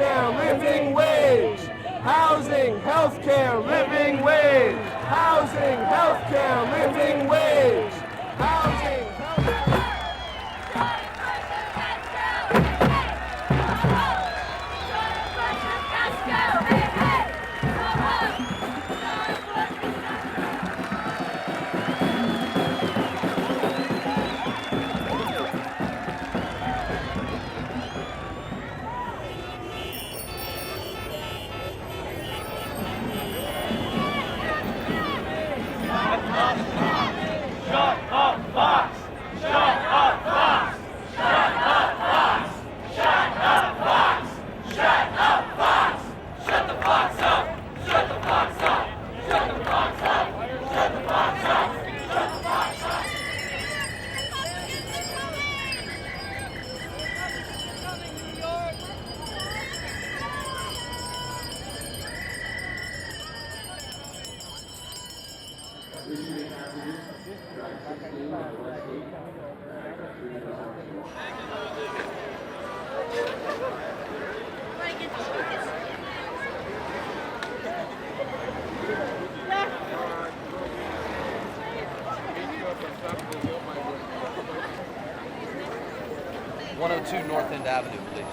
healthcare, living wage. Housing, healthcare, living wage. Housing, healthcare, living wage. Housing, healthcare. North End Avenue, please.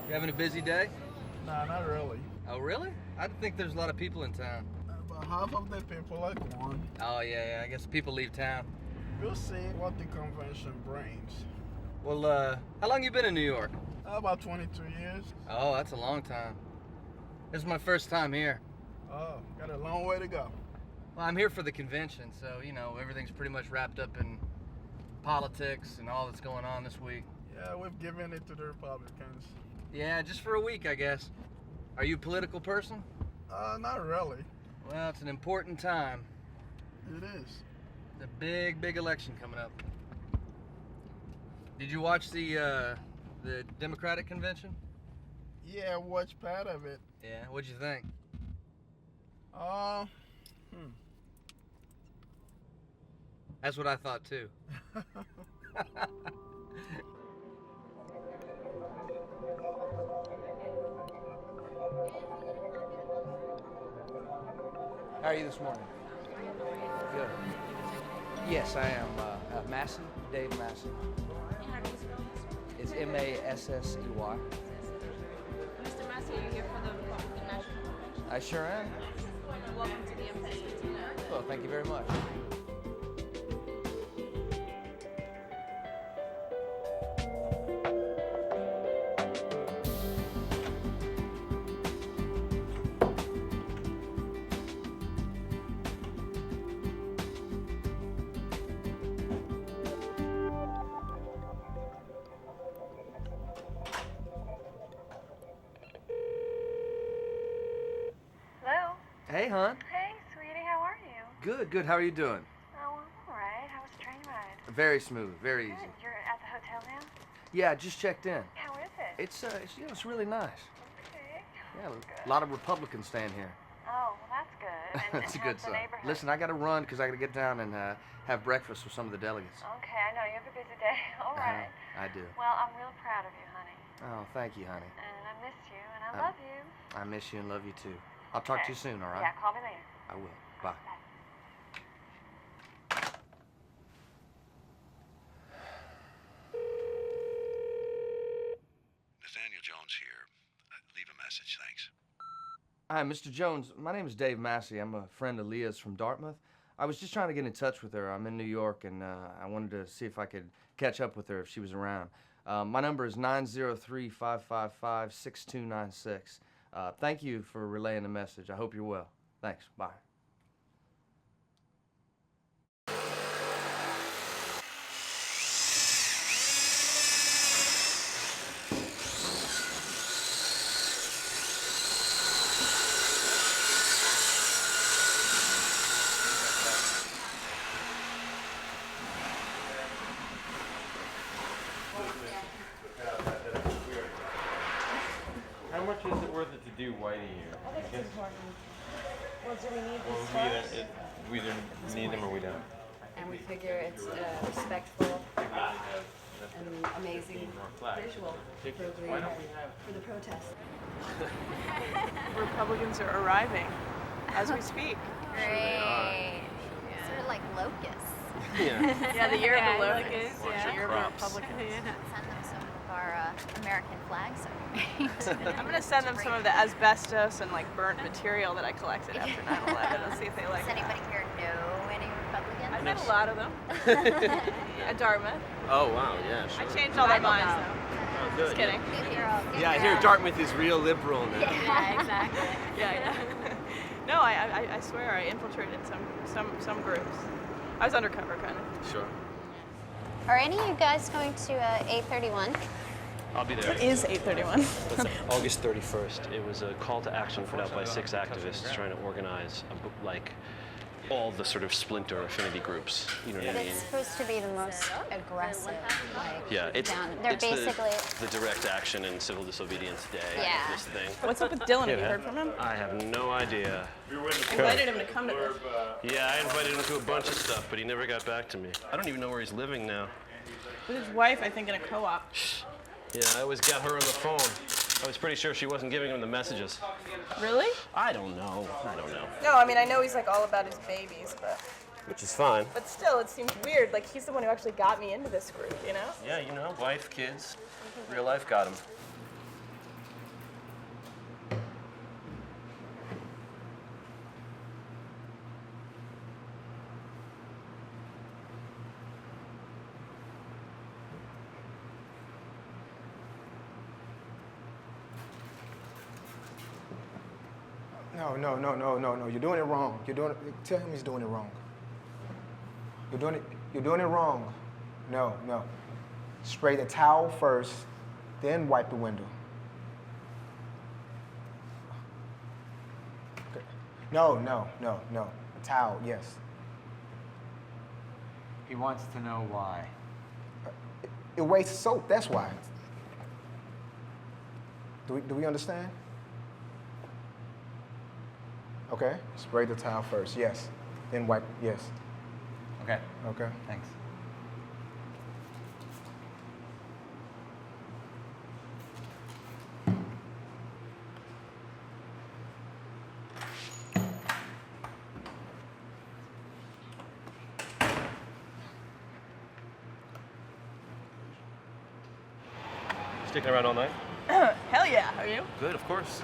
You having a busy day? Nah, not really. Oh, really? I think there's a lot of people in town. About half of the people are gone. Oh, yeah, I guess people leave town. We'll see what the convention brings. Well, how long you been in New York? About 22 years. Oh, that's a long time. This is my first time here. Oh, got a long way to go. Well, I'm here for the convention, so, you know, everything's pretty much wrapped up in politics and all that's going on this week. Yeah, we've given it to the Republicans. Yeah, just for a week, I guess. Are you a political person? Not really. Well, it's an important time. It is. It's a big election coming up. Did you watch the Democratic convention? Yeah, watch part of it. Yeah, what'd you think? That's what I thought too. How are you this morning? Good. Yes, I am. Massey, Dave Massey. And how do you spell this? It's M-A-S-S-E-Y. Mr. Massey, are you here for the Republican National Convention? I sure am. Welcome to the embassy. Well, thank you very much. Hello? Hey, hon. Hey, sweetie, how are you? Good. How are you doing? Oh, I'm all right. How was the train ride? Very smooth, very Good. easy. You're at the hotel now? Yeah, I just checked in. How is it? It's really nice. Okay. Yeah, Good. a lot of Republicans staying here. Oh, well, that's good. And, That's a and good how's the sign. neighborhood? Listen, I got to run because I got to get down and have breakfast with some of the delegates. Okay, I know you have a busy day. All right. I do. Well, I'm real proud of you, honey. Oh, thank you, honey. And I miss you, and I Um, love you. I miss you and love you too. I'll talk to you soon, all right? Yeah, call me later. I will. Bye. Nathaniel Jones here. Leave a message, thanks. Hi, Mr. Jones. My name is Dave Massey. I'm a friend of Leah's from Dartmouth. I was just trying to get in touch with her. I'm in New York, and I wanted to see if I could catch up with her if she was around. My number is 903-555-6296. Thank you for relaying the message. I hope you're well. Thanks. Bye. How much is it worth it to do Whitey here? I think it's important. Well, do we need Well, these first? we either need them or we don't. And we figure it's respectful an amazing visual for the protest. Republicans are arriving as we speak. Great. Sort of like locusts. Yeah, the year of the locust. Bunch The of year of the crops. Republicans. Send them some of our American flags that we made. I'm gonna send them some of the asbestos and like burnt material that I collected after 9/11 and see if they like Does it. anybody here know any Republicans? I've met a lot of them. At Dartmouth. Oh, wow, yeah, I sure. changed all their minds though. Oh, good. Just kidding. Yeah, I hear Dartmouth is real liberal now. Yeah, exactly. Yeah. No, I swear I infiltrated some groups. I was undercover kind of. Sure. Are any of you guys going to 831? I'll be there. What is 831? That's August 31st. It was a call to action put out by 6 activists trying to organize all the sort of splinter affinity groups. You know what I But mean? it's supposed to be the most aggressive. Yeah, it's They're it's basically. the direct action and civil disobedience day. Yeah. This thing. What's up with Dylan? Have you heard from him? I have no idea. I invited him to come to this. Yeah, I invited him to a bunch of stuff, but he never got back to me. I don't even know where he's living now. With his wife, I think, in a co-op. Yeah, I always got her on the phone. I was pretty sure she wasn't giving him the messages. Really? I don't know. No, I mean, I know he's like all about his babies, but Which is fine. still, it seems weird. Like, he's the one who actually got me into this group, you know? Yeah, you know, wife, kids, real life got him. No. You're doing it wrong. Tell him he's doing it wrong. You're doing it wrong. No. Spray the towel first, then wipe the window. Okay. No. Towel, yes. He wants to know why. It wastes soap, that's why. Do we understand? Okay, spray the towel first, yes. Then wipe, yes. Okay. Okay. Thanks. Sticking around all night? Hell yeah, are you? Good, of course.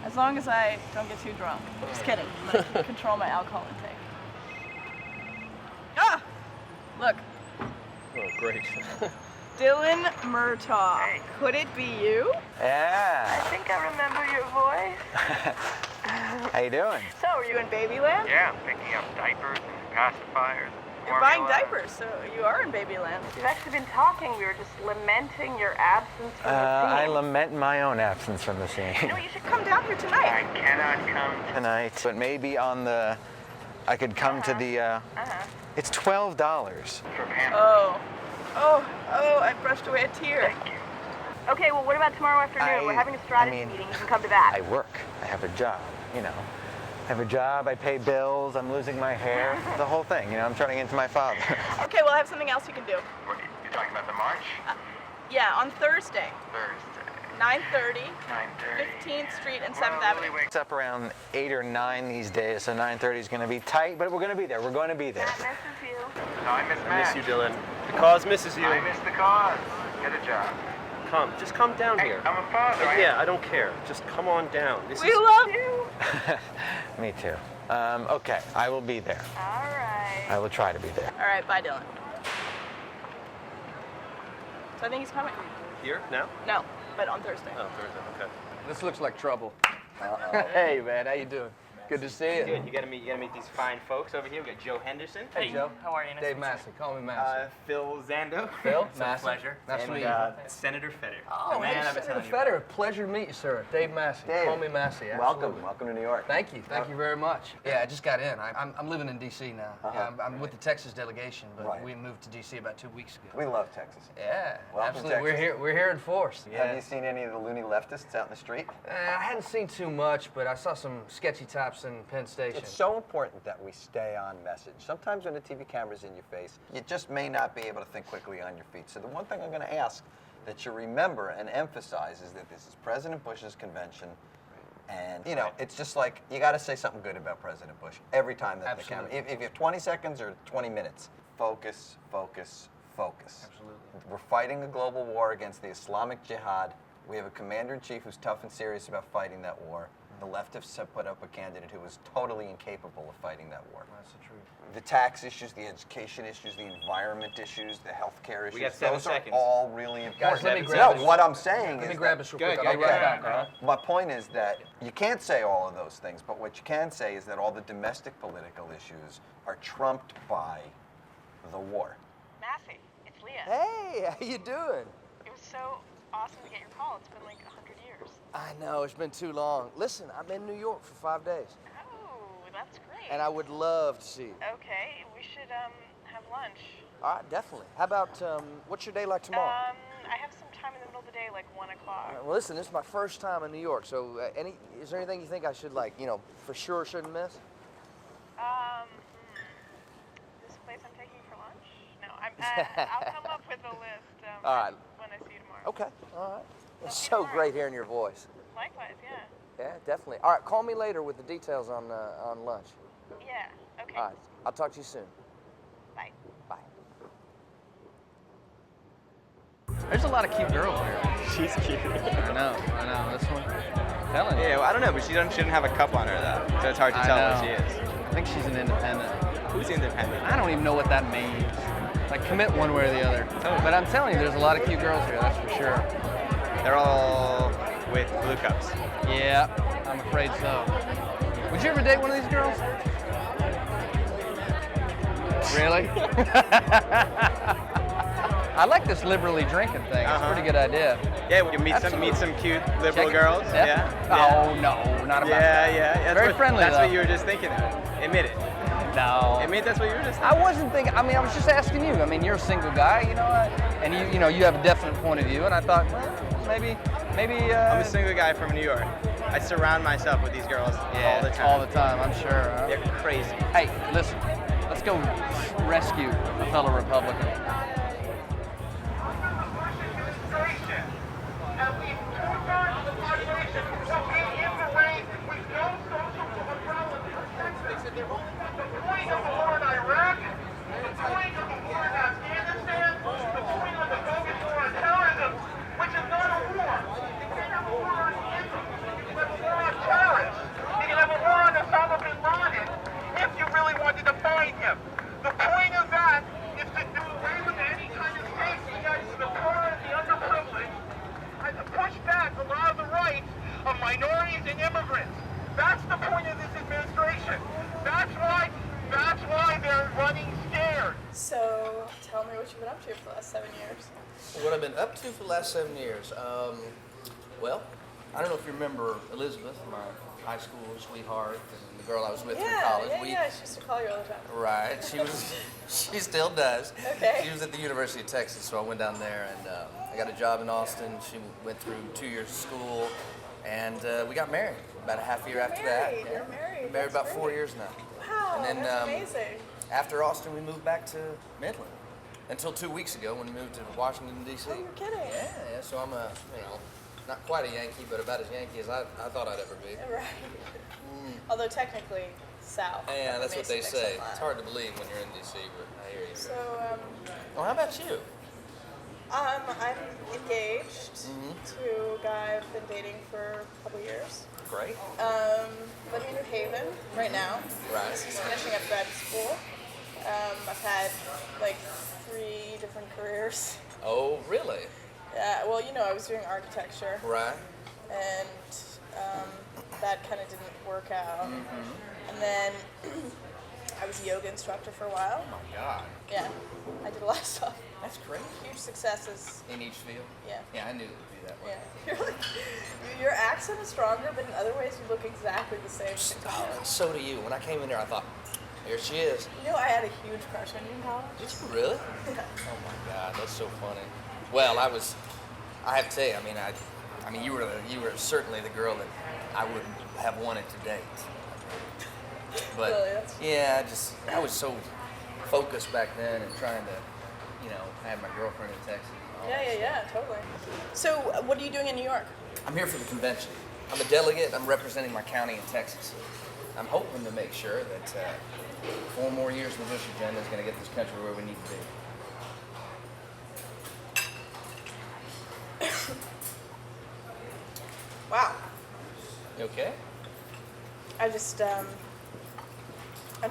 As long as I don't get too drunk. Just kidding. I'm gonna control my alcohol intake. Ah! Look, Oh, great. Dylan Murtaugh. Could it be you? Yeah. I think I remember your voice. How you doing? So, are you in Babyland? Yeah, I'm picking up diapers and pacifiers. You're buying diapers, so you are in Babyland. You've actually been talking. We were just lamenting your absence from the scene. I lament my own absence from the scene. You know, you should come down here tonight. I cannot come Tonight, but maybe on the, I could come to the, it's $12. for Pam. Oh, I brushed away a tear. Thank you. Okay, well, what about tomorrow afternoon? We're having a strategy meeting. You can come to that. I work, I have a job, you know. I have a job, I pay bills, I'm losing my hair, the whole thing, you know, I'm turning into my father. Okay, well, I have something else you can do. What, you're talking about the march? Yeah, on Thursday, Thursday. 9:30, 9:30. 15th Street and 7th Avenue. It's up around 8 or 9 these days, so 9:30 is going to be tight, but we're going to be there. We're going to be there. That misses you. No, I miss I Matt. miss you, Dylan. The cause misses you. I miss the cause. Get a job. Just come down Hey, here. I'm a father. Yeah, I don't care. Just come on down. We love you. Me too. Okay, I will be there. All right. I will try to be there. All right, bye, Dylan. So I think he's coming. Here? Now? No, but on Thursday. Oh, Thursday, okay. This looks like trouble. Hey, man, how you doing? Good to see you. Good. You gotta meet these fine folks over here. We got Joe Henderson. Hey, Joe. How are you? Nice Dave to meet you. Massey. Call me Massey. Phil Zando. Phil? It's Massey. a pleasure. Nice to And meet you. Senator Fetter. Oh, the man hey, I've been Senator telling you Fetter. Pleasure to meet you, sir. Dave Massey. Dave. Call me Massey. Welcome to New York. Thank you. Thank you very much. Yeah, I just got in. I'm living in D.C. now. Yeah, I'm with the Texas delegation, but we moved to D.C. about 2 weeks ago. We love Texas. Yeah, Welcome, absolutely. Texas. We're here in force. Yeah. Have you seen any of the loony leftists out in the street? I hadn't seen too much, but I saw some sketchy types maps in Penn Station. It's so important that we stay on message. Sometimes when the TV camera's in your face, you just may not be able to think quickly on your feet. So the one thing I'm going to ask that you remember and emphasize is that this is President Bush's convention. And, you know, it's just like, you got to say something good about President Bush every time that the camera, if you have 20 seconds or 20 minutes, focus, focus, focus. Absolutely. We're fighting a global war against the Islamic Jihad. We have a commander-in-chief who's tough and serious about fighting that war. The leftists have put up a candidate who is totally incapable of fighting that war. That's the truth. The tax issues, the education issues, the environment issues, the healthcare issues, We got 7 those seconds. are all really important. Guys, let me grab No, what I'm saying Let is me grab that- this real Good, quick. I'll be good, right good. back, all right? my point is that you can't say all of those things, but what you can say is that all the domestic political issues are trumped by the war. Massey, it's Leah. Hey, how you doing? It was so awesome to get your call. It's been like 100 years. I know, it's been too long. Listen, I'm in New York for 5 days, Oh, that's great. and I would love to see you. Okay, we should have lunch. All right, definitely. How about, what's your day like tomorrow? I have some time in the middle of the day, like 1 o'clock. All right, well, listen, this is my first time in New York, so is there anything you think I should, like, you know, for sure shouldn't miss? This place I'm taking for lunch? No, I'll come up with a list All right. when I see you tomorrow. Okay, all right. It's so great hearing your voice. Likewise, yeah. Yeah, definitely. All right, call me later with the details on lunch. Yeah, okay. All right, I'll talk to you soon. Bye. Bye. There's a lot of cute girls here. She's cute. I know. This one. Telling you. Yeah, well, I don't know, but she shouldn't have a cup on her though, so it's hard to tell what she is. I think she's an independent. Who's independent? I don't even know what that means. Like commit one way or the other. But I'm telling you, there's a lot of cute girls here. That's for sure. They're all with blue cups. Yeah, I'm afraid so. Would you ever date one of these girls? Really? I like this liberally drinking thing. It's a pretty good idea. Yeah, we can meet some cute liberal girls. Yeah. Oh no, not about that. Yeah. Very friendly. That's though. what you were just thinking of. Admit it. No. Admit that's what you were just I thinking. wasn't thinking. I mean, I was just asking you. I mean, you're a single guy, you know, and you know, you have a definite point of view, and I thought, well, maybe. I'm a single guy from New York. I surround myself with these girls all the time. All the time, I'm sure. They're crazy. Hey, listen, let's go rescue a fellow Republican. minorities and immigrants. That's the point of this administration. That's why they're running scared. So, tell me what you've been up to for the last 7 years. What I've been up to for the last 7 years? Well, I don't know if you remember Elizabeth, my high school sweetheart, and the girl I was with in college. Yeah, she used to call you all the time. Right. She still does. Okay. She was at the University of Texas, so I went down there and I got a job in Austin. She went through 2 years of school, and we got married about a half year after that. Married. You're married. Married That's about great. 4 years now. Wow, And then, that's amazing. After Austin, we moved back to Midland. Until 2 weeks ago when we moved to Washington, D.C. Oh, you're kidding. Yeah, so I'm a, not quite a Yankee, but about as Yankee as I thought I'd ever be. Right. Although technically, South. Yeah, that's what they Mason say. Dixon line. It's hard to believe when you're in D.C., but I hear you. So, well, how about you? I'm engaged to a guy I've been dating for a couple years. Great. Living in New Haven right now. Right. Just finishing up grad school. I've had like 3 different careers. Oh, really? Yeah, well, I was doing architecture. Right. And that kind of didn't work out. Mm-hmm. And then I was a yoga instructor for a while. Oh, my God. Yeah, I did a lot of stuff. That's great. Huge successes. In each field? Yeah. Yeah, I knew it would be that way. Yeah. Your accent is stronger, but in other ways you look exactly the same. Oh, so do you. When I came in there, I thought, here she is. I had a huge crush on you in college. Did you really? Yeah. Oh my God, that's so funny. Well, I have to tell you, you were certainly the girl that I would have wanted to date. But Really, that's- yeah, I was so focused back then and trying to, have my girlfriend in Texas. And all that stuff. Totally. So, what are you doing in New York? I'm here for the convention. I'm a delegate. I'm representing my county in Texas. I'm hoping to make sure that 4 more years of the Bush agenda is going to get this country where we need to be. Wow. You okay? I just, I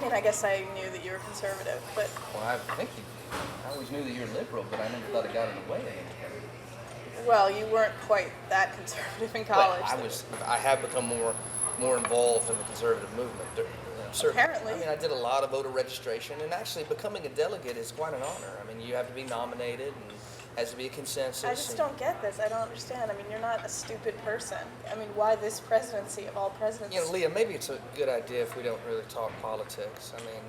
mean, I guess I knew that you were conservative, but Well, I think I always knew that you were liberal, but I never thought it got in the way of anything. well, you weren't quite that conservative in college. I have become more involved in the conservative movement. Certainly. Apparently. I mean, I did a lot of voter registration, and actually becoming a delegate is quite an honor. I mean, you have to be nominated, and has to be a consensus. I just don't get this. I don't understand. I mean, you're not a stupid person. I mean, why this presidency of all presidents? Leah, maybe it's a good idea if we don't really talk politics. I mean,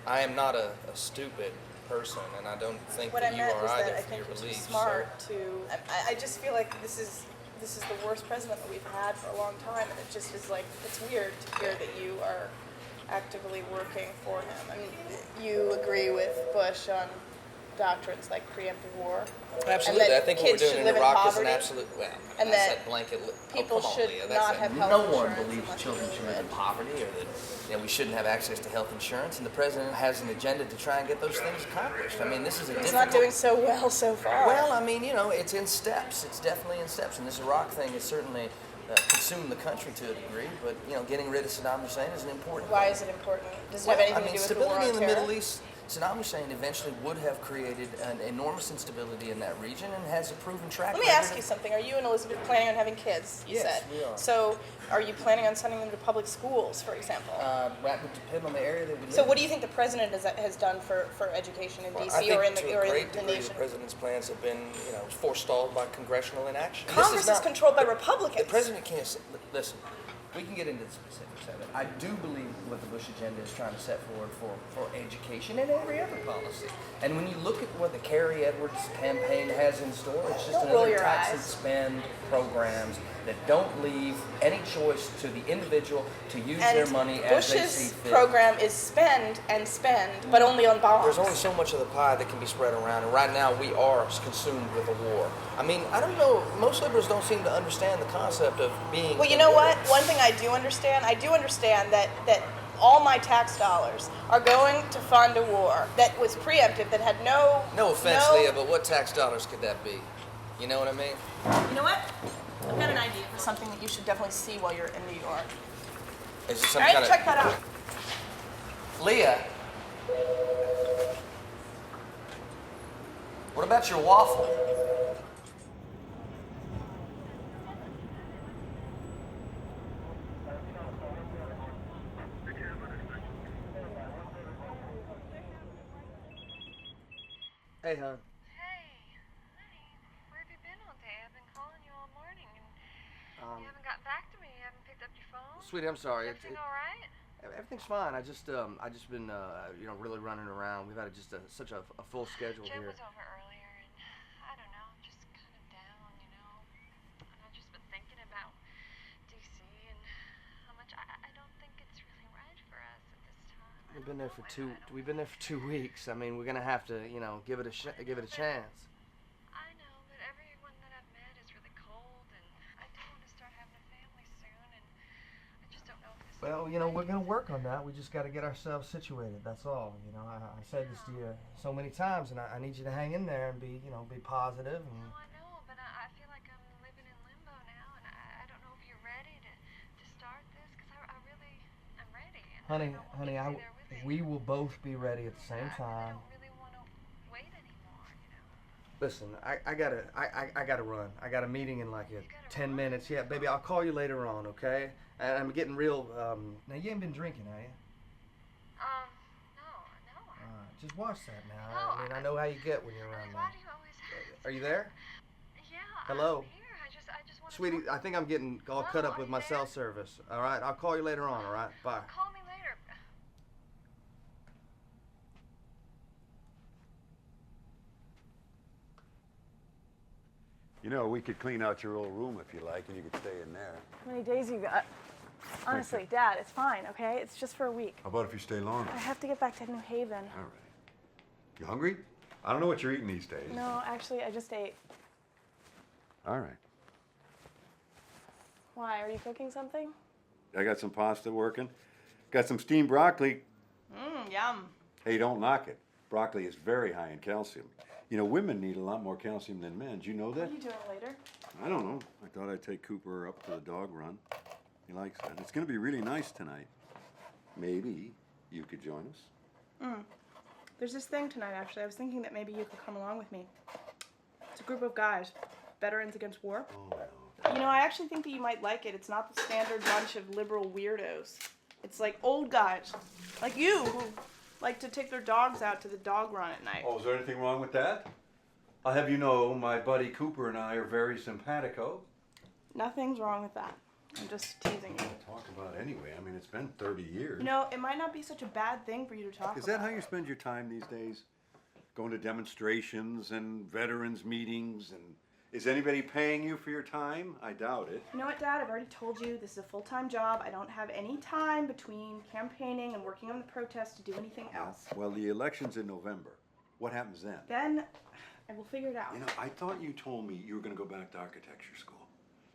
I am not a stupid person, and I don't think What that I you meant are was either that I for think your you're too beliefs. smart to. I just feel like this is the worst president that we've had for a long time, and it just is like it's weird to hear that you are actively working for him. I mean, you agree with Bush on doctrines like preemptive war. Absolutely, and I that think what we're kids doing should in live Iraq is an poverty, absolute. Well, and that's that blanket. people come on, should Leah, not that's have a- health No one insurance believes unless children you're should live in rich. poverty, or that we shouldn't have access to health insurance. And the president has an agenda to try and get those things accomplished. I mean, this is a He's difficult. not doing so well so far. Well, I mean, it's in steps. It's definitely in steps. And this Iraq thing has certainly consumed the country to a degree. But, getting rid of Saddam Hussein is an important Why thing. is it important? Does it Well, have anything I mean, to do with the war stability on in the terror? Middle East, Saddam Hussein eventually would have created an enormous instability in that region and has a proven track Let record. me ask you something. Are you and Elizabeth planning on having kids? You Yes, said. we are. So, are you planning on sending them to public schools, for example? That would depend on the area that we live So, what in. do you think the president has done for education in Well, D.C. I think or in to the a great the degree, nation? the president's plans have been, forestalled by congressional inaction. And Congress is controlled by Republicans. The president can't listen. We can get into the specifics of it. I do believe what the Bush agenda is trying to set forward for education and every other policy. And when you look at what the Kerry Edwards campaign has in store, it's just Don't roll another your tax and eyes. spend programs that don't leave any choice to the individual to use their money as they see Bush's fit. program is spend and spend, but only on bonds. There's only so much of the pie that can be spread around, and right now we are consumed with a war. I mean, I don't know, most liberals don't seem to understand the concept of being... Well, you know what? One thing I do understand that all my tax dollars are going to fund a war that was preemptive, that had no... No offense, Leah, but what tax dollars could that be? You know what I mean? You know what? I've got an idea for something that you should definitely see while you're in New York. Is there some All right, kind of... check that out. Leah, what about your waffle? Hey, hon. Hey, honey, where have you been all day? I've been calling you all morning, and you haven't got back to me. You haven't picked up your phone. Sweetie, I'm sorry. Everything all right? Everything's fine. I just been really running around. We've had such a full schedule Jim here. was over earlier, and I don't know, just kind of down, And I've just been thinking about DC and how much I don't think it's really right for us at this time. We've been there for 2 weeks. I mean, we're gonna have to, give it a chance. I know, but everyone that I've met is really cold, and I do want to start having a family soon, and I just don't know if this Well, we're gonna work on that. We just got to get ourselves situated. That's all. I said this to you so many times, and I need you to hang in there and be positive. And No, I know, but I feel like I'm living in limbo now, and I don't know if you're ready to start this, because I'm ready. And honey, we will both be ready at the same time. I don't really want to wait anymore, Listen, I gotta run. I got a meeting in like 10 minutes. Yeah, baby, I'll call you later on, okay? And I'm getting real. Now you ain't been drinking, have you? No. Just watch that now. No, I mean, I know how you get when you're around me. Why do you always Are you there? Yeah, Hello? I'm here. I just want to Sweetie, I think I'm getting all cut up with my cell service. All right, I'll call you later on. All right, bye. Call me later. We could clean out your old room if you like, and you could stay in there. How many days you got? Honestly, Dad, it's fine, okay? It's just for a week. How about if you stay longer? I have to get back to New Haven. All right. You hungry? I don't know what you're eating these days. No, actually, I just ate. All right. Why? Are you cooking something? I got some pasta working. Got some steamed broccoli. Yum. Hey, don't knock it. Broccoli is very high in calcium. You know, women need a lot more calcium than men. Do you know What that? are you doing later? I don't know. I thought I'd take Cooper up to the dog run. He likes that. It's going to be really nice tonight. Maybe you could join us. There's this thing tonight, actually. I was thinking that maybe you could come along with me. It's a group of guys, veterans against war. Oh, no. You know, I actually think that you might like it. It's not the standard bunch of liberal weirdos. It's like old guys, like you, who like to take their dogs out to the dog run at night. Oh, is there anything wrong with that? I'll have you know, my buddy Cooper and I are very simpatico. Nothing's wrong with that. I'm just teasing you. Talk about anyway. I mean, it's been 30 years. You know, it might not be such a bad thing for you to talk about. Is that how you spend your time these days? Going to demonstrations and veterans meetings, and is anybody paying you for your time? I doubt it. You know what, Dad? I've already told you this is a full-time job. I don't have any time between campaigning and working on the protest to do anything else. Well, the election's in November. What happens then? Then I will figure it out. You know, I thought you told me you were going to go back to architecture school.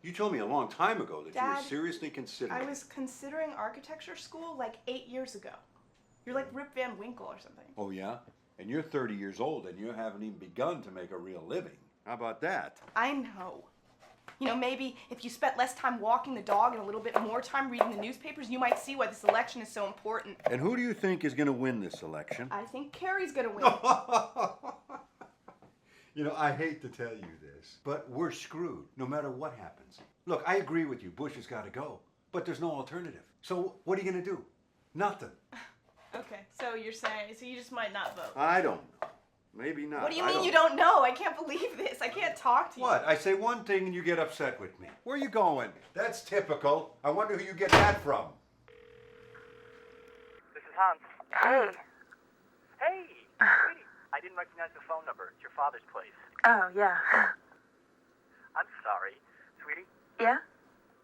You told me a long time ago that you Dad, were seriously considering. I was considering architecture school like 8 years ago. You're like Rip Van Winkle or something. Oh, yeah? And you're 30 years old and you haven't even begun to make a real living. How about that? I know. You know, maybe if you spent less time walking the dog and a little bit more time reading the newspapers, you might see why this election is so important. And who do you think is going to win this election? I think Kerry's gonna win. You know, I hate to tell you this, but we're screwed no matter what happens. Look, I agree with you. Bush has got to go, but there's no alternative. So what are you going to do? Nothing. Okay, so you're saying, so you just might not vote. I don't know. Maybe not. What do you mean you don't know? I can't believe this. I can't talk to you. What? I say one thing and you get upset with me. Where are you going? That's typical. I wonder who you get that from. This is Hans. Hey. Hey, sweetie. I didn't recognize the phone number. It's your father's place. Oh, yeah. I'm sorry. Sweetie, Yeah?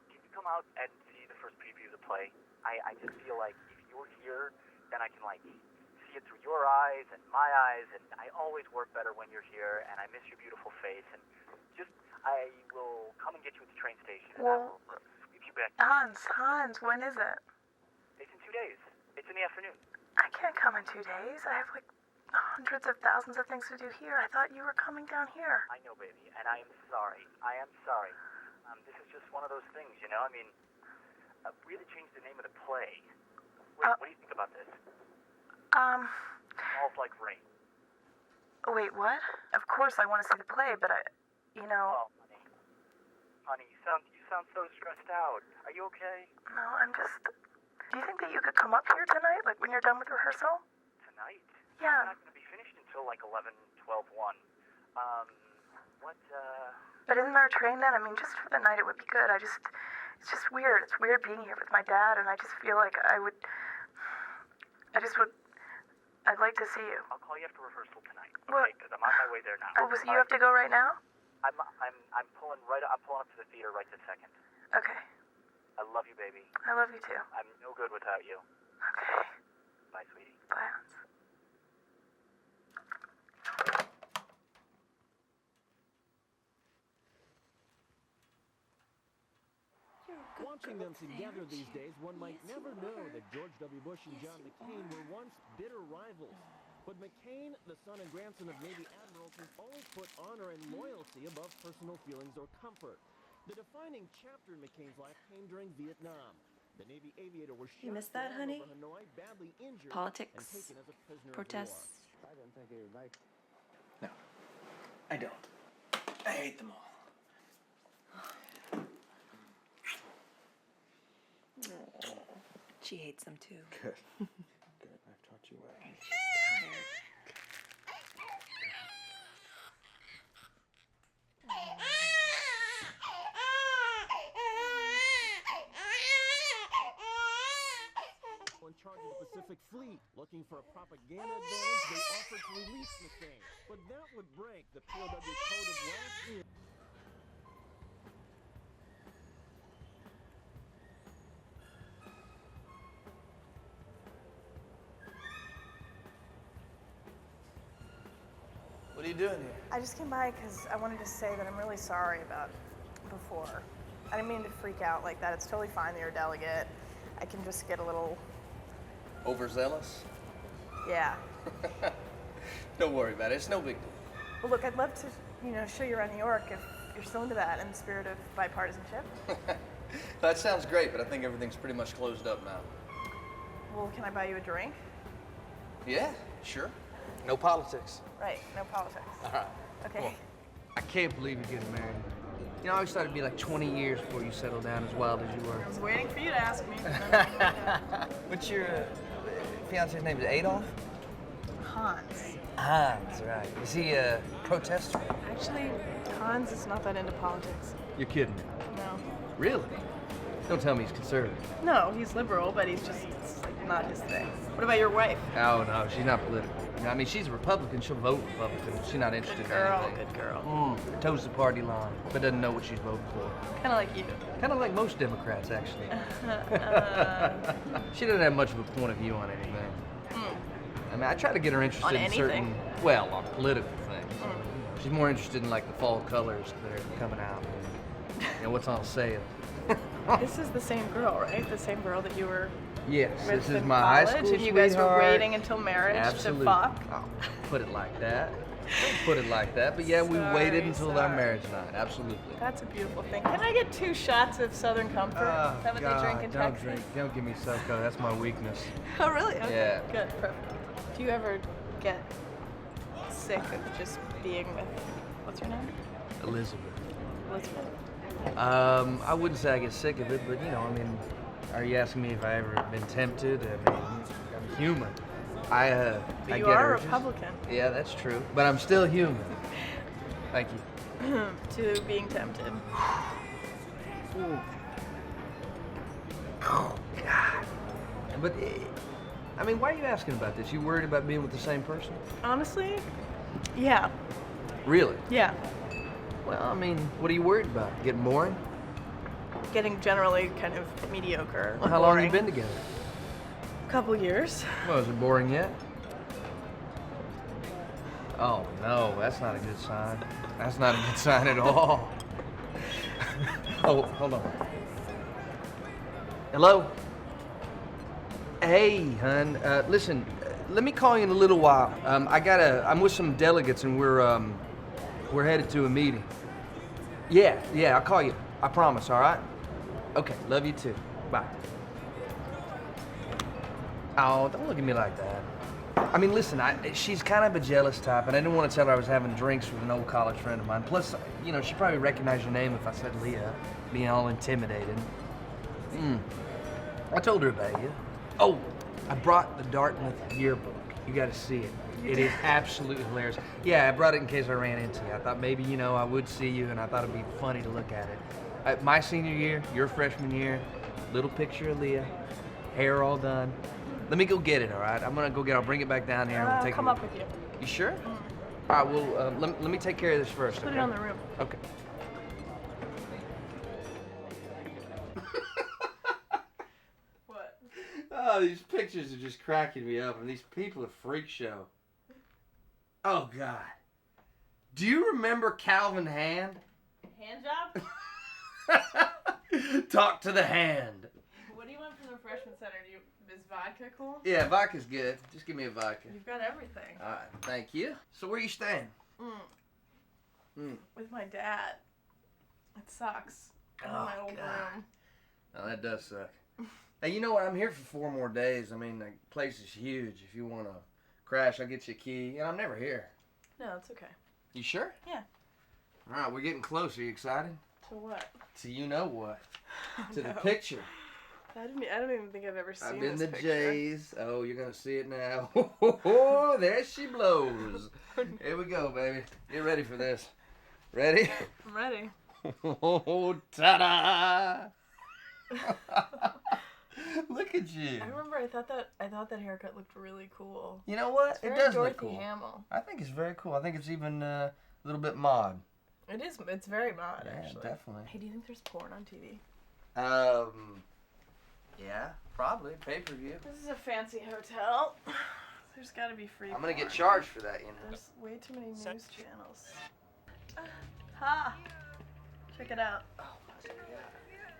can you come out and see the first preview of the play? I just feel like if you're here, then I can, like, see it through your eyes and my eyes, and I always work better when you're here, and I miss your beautiful face, and just, I will come and get you at the train station, and I Well, will sweep you back. Hans, when is it? It's in 2 days. It's in the afternoon. I can't come in 2 days. I have like hundreds of thousands of things to do here. I thought you were coming down here. I know, baby, and I am sorry. I am sorry. This is just one of those things, you know? I mean, really change the name of the play. Wait, what do you think about this? Smells Like Rain. Wait, what? Of course I want to see the play, but you know. Oh, honey, you sound so stressed out. Are you okay? No, I'm just. Do you think that you could come up here tonight, like when you're done with rehearsal? Tonight? Yeah. I'm not going to be finished until like 11, 12, 1. But isn't there a train then? I mean, just for the night it would be good. It's just weird. It's weird being here with my dad, and I just feel like I'd like to see you. I'll call you after rehearsal tonight. What? Because I'm on my way there now. Oh, so you have to go right now? I'm pulling up to the theater right this second. Okay. I love you, baby. I love you too. I'm no good without you. Okay. Bye, sweetie. Bye, Hans. Watching them together these days, one might never know that George W. Bush and John McCain were once bitter rivals. But McCain, the son and grandson of Navy admirals, has always put honor and loyalty above personal feelings or comfort. The defining chapter in McCain's life came during Vietnam. The Navy aviator was shot You miss that, down honey? over Hanoi, badly injured, Politics, and taken as a prisoner protests. of war. I don't think he would make. No, I don't. I hate them all. She hates them too. Good. Good. I've taught you well. She's tired. In charge of the Pacific Fleet, looking for a propaganda advantage, they offered to release McCain. But that would break the POW code of last year. you doing here? I just came by because I wanted to say that I'm really sorry about before. I didn't mean to freak out like that. It's totally fine that you're a delegate. I can just get a little, Overzealous? yeah. Don't worry about it. It's no big deal. Well, look, I'd love to, show you around New York if you're still into that in the spirit of bipartisanship. That sounds great, but I think everything's pretty much closed up now. Well, can I buy you a drink? Yeah, sure. No politics. Right, no politics. All right. Okay. Cool. I can't believe you're getting married. You know, I always thought it'd be like 20 years before you settle down as wild as you were. I was waiting for you to ask me. What's your fiance's name? Is it Adolf? Hans. Hans, right. Is he a protester? Actually, Hans is not that into politics. You're kidding me. No. Really? Don't tell me he's conservative. No, he's liberal, but it's like not his thing. What about your wife? Oh, no, she's not political. I mean, she's a Republican. She'll vote Republican. But she's not interested Good girl, in anything. good girl. Toes the party line, but doesn't know what she's voting for. Kind of like you. Kind of like most Democrats, actually. She doesn't have much of a point of view on anything. I mean, I try to get her interested On in anything? certain, well, on political things. She's more interested in like the fall colors that are coming out. And what's on sale. This is the same girl, right? The same girl that you were Yes, with this is in my high college, school and you guys were sweetheart. waiting until marriage Absolutely. to fuck. Oh, put it like that. Don't put it like that. But yeah, we waited until our marriage night. Absolutely. That's a beautiful thing. Can I get 2 shots of Southern Comfort? Oh, is that what God, they drink in don't Texas? drink. Don't give me SoCo. That's my weakness. Oh, really? Okay. Yeah. Good. Perfect. Do you ever get sick of just being with, what's her name? Elizabeth. Elizabeth. I wouldn't say I get sick of it, but you know, I mean, are you asking me if I ever been tempted? I mean, I'm human. I But you get are a urges. Republican. Yeah, that's true. But I'm still human. Thank you. To being tempted. Oh, God. But, I mean, why are you asking about this? You worried about being with the same person? Honestly, yeah. Really? Yeah. Well, I mean, what are you worried about? Getting boring? Getting generally kind of mediocre. Well, how long boring. have you been together? Couple years. Well, is it boring yet? Oh, no, that's not a good sign. That's not a good sign at all. Oh, hold on. Hello? Hey, hun. Listen, let me call you in a little while. I'm with some delegates and we're headed to a meeting. Yeah, I'll call you. I promise, all right? Okay, love you too. Bye. Oh, don't look at me like that. I mean, listen, she's kind of a jealous type, and I didn't want to tell her I was having drinks with an old college friend of mine. Plus, you know, she'd probably recognize your name if I said Leah, being all intimidated. I told her about you. Oh, I brought the Dartmouth yearbook. You got to see it. It is absolutely hilarious. Yeah, I brought it in case I ran into you. I thought maybe, you know, I would see you, and I thought it'd be funny to look at it. My senior year, your freshman year, little picture of Leah, hair all done. Let me go get it, all right? I'm gonna go get it. I'll bring it back down here. And we'll take come a up with you. You sure? All right, well, let me take care of this first, Put okay? it on the room. Okay. What? Oh, these pictures are just cracking me up, and these people are freak show. Oh, God. Do you remember Calvin Hand? Hand job? Talk to the hand. What do you want from the freshman center? Is vodka cool? Yeah, vodka's good. Just give me a vodka. You've got everything. All right, thank you. So where you staying? With my dad. It sucks. I'm in my old room. Oh, that does suck. Hey, you know what? I'm here for 4 more days. I mean, the place is huge. If you want to crash, I'll get you a key. And I'm never here. No, it's okay. You sure? Yeah. All right, we're getting close. Are you excited? To what? To you know what. To the No. picture. I don't even think I've ever seen I've been this the picture. J's. Oh, you're going to see it now. Oh, there she blows. Here we go, baby. Get ready for this. Ready? I'm ready. Oh, ta-da! Look at you. I remember I thought that haircut looked really cool. You know what? It's very It does Dorothy look cool. Hamill. I think it's very cool. I think it's even a little bit mod. It is. It's very mod, Yeah, actually. definitely. Hey, do you think there's porn on TV? Yeah, probably. Pay-per-view. This is a fancy hotel. There's gotta be free I'm gonna get porn. charged for that, you know. There's way too many news channels. Ha! Check it out. Oh,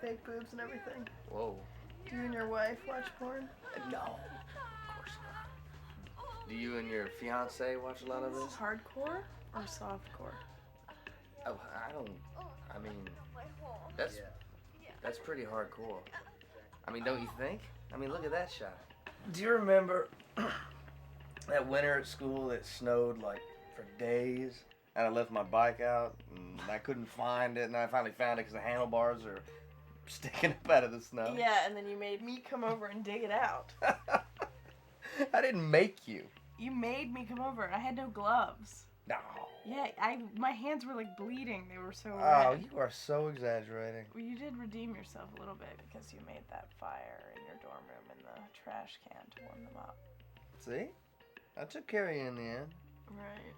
Fake boobs and everything. whoa. Do you and your wife watch porn? No, of course not. Do you and your fiance watch a lot of Is this? this hardcore or softcore? Oh, I mean, that's pretty hardcore. I mean, don't you think? I mean, look at that shot. Do you remember that winter at school that snowed like for days? And I left my bike out and I couldn't find it, and I finally found it because the handlebars are sticking up out of the snow. Yeah, and then you made me come over and dig it out. I didn't make you. You made me come over. I had no gloves. No. Yeah, my hands were like bleeding. They were so Oh, red. you are so exaggerating. Well, you did redeem yourself a little bit because you made that fire in your dorm room in the trash can to warm them up. See? I took care of you in the end. Right.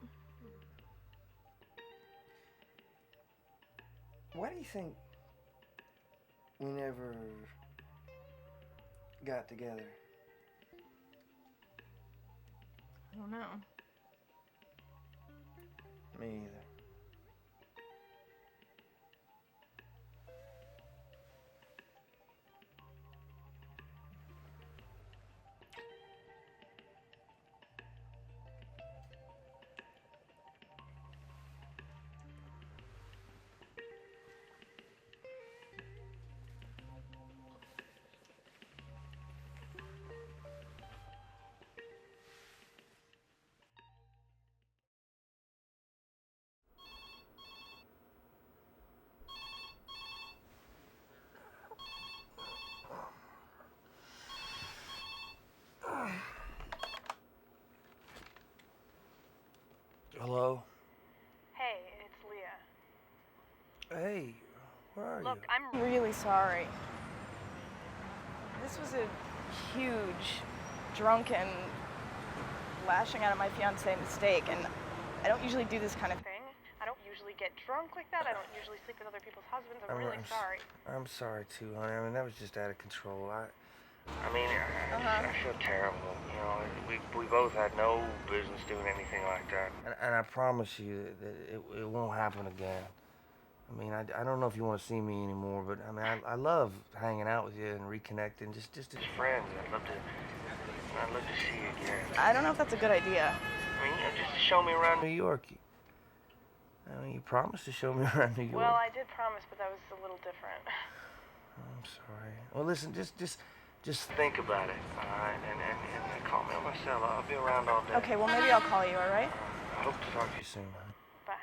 Why do you think we never got together? I don't know. Me either. Hello? Hey, it's Leah. Hey, where are Look, I'm really sorry. This was a huge, drunken, lashing out at my fiance mistake, and I don't usually do this kind of thing. I don't usually get drunk like that. I don't usually sleep with other people's husbands. I'm really sorry. I'm sorry too, honey. I mean, that was just out of control. I feel terrible. You know, we both had no business doing anything like that. And I promise you that it won't happen again. I mean, I don't know if you want to see me anymore, but I mean, I love hanging out with you and reconnecting, just as friends. I'd love to see you again. I don't know if that's a good idea. I mean, you know, just to show me around New York. I mean, you promised to show me around New York. Well, I did promise, but that was a little different. I'm sorry. Well, listen, just think about it, all right? And call me on my cell. I'll be around all day. Okay, well, maybe I'll call you, all right? I hope to talk to you soon, honey. Bye.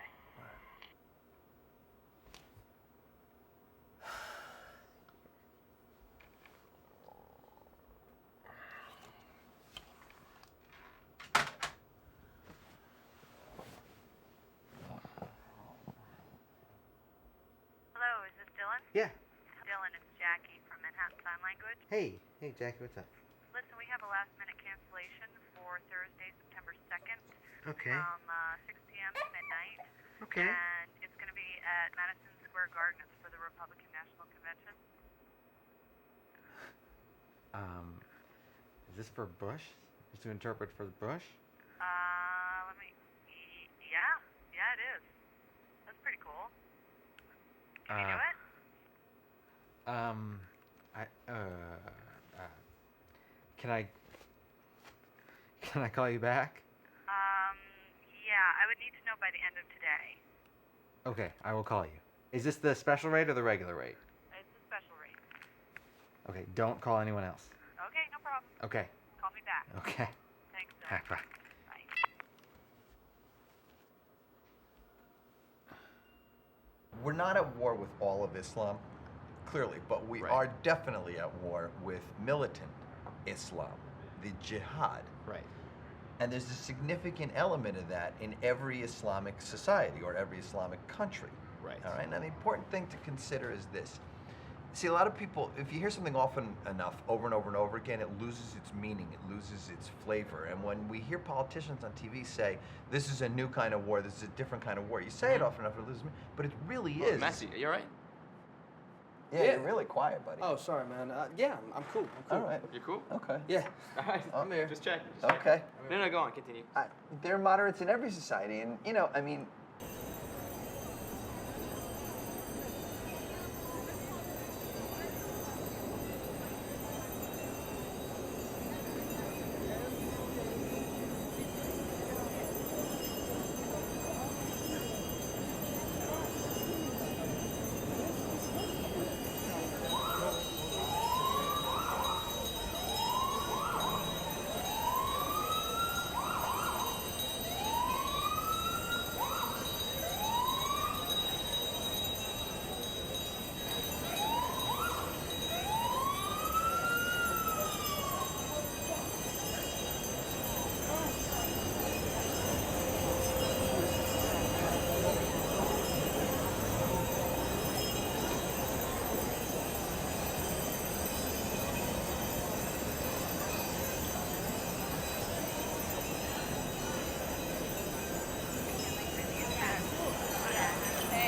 Hello, is this Dylan? Yeah. Dylan, it's Jackie from Manhattan Sign Language. Hey, Jackie, what's up? Listen, we have a last-minute cancellation for Thursday, September 2nd Okay. from 6 p.m. to midnight. Okay. And it's going to be at Madison Square Garden. It's for the Republican National Convention. Is this for Bush? Just to interpret for Bush? Yeah, it is. That's pretty cool. Can you do it? Can I call you back? Yeah, I would need to know by the end of today. Okay, I will call you. Is this the special rate or the regular rate? It's a special rate. Okay, don't call anyone else. Okay, no problem. Okay. Call me back. Okay. Thanks, Dylan. All right, bye. We're not at war with all of Islam, clearly, but we are definitely at war with militant Islam, the jihad. Right. And there's a significant element of that in every Islamic society or every Islamic country. Right. All right. Now, the important thing to consider is this. See, a lot of people, if you hear something often enough, over and over and over again, it loses its meaning, it loses its flavor. And when we hear politicians on TV say, this is a new kind of war, this is a different kind of war, you say it often enough, it loses meaning, but it really is. Massey, are you all right? Yeah, you're really quiet, buddy. Oh, sorry, man. Yeah, I'm cool. All right. You cool? Okay. Yeah. All right. Oh. I'm here. Just check. Okay. No, go on. Continue. There are moderates in every society, and I mean.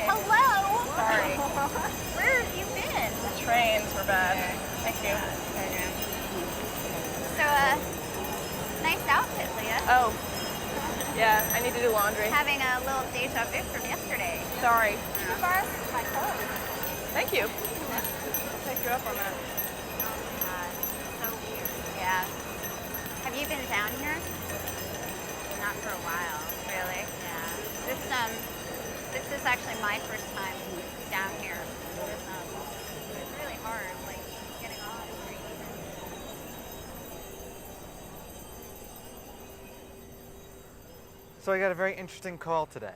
Hello. Sorry. Where have you been? The trains were bad. Thank you. So, nice outfit, Leah. Oh. Yeah, I need to do laundry. Having a little deja vu from yesterday. Sorry. You borrowed my clothes. Thank you. I'll take you up on that. Oh my god. So weird. Yeah. Have you been down here? Not for a while. Really? Yeah. This is actually my first time down here. It's really hard, like getting on the street. So I got a very interesting call today.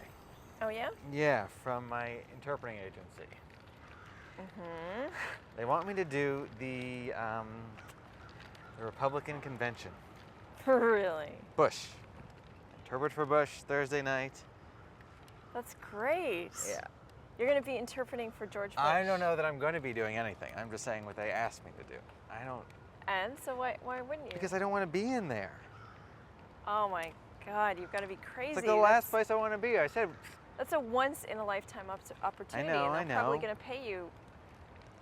Oh, yeah? Yeah, from my interpreting agency. Mm-hmm. They want me to do the Republican convention. Really? Bush. Interpret for Bush Thursday night. That's great. Yeah. You're going to be interpreting for George Bush. I don't know that I'm going to be doing anything. I'm just saying what they asked me to do. I don't. And so why wouldn't you? Because I don't want to be in there. Oh my God, you've got to be crazy. It's like the last place I want to be. I said. That's a once in a lifetime opportunity. I know, and I they're probably know. going to pay you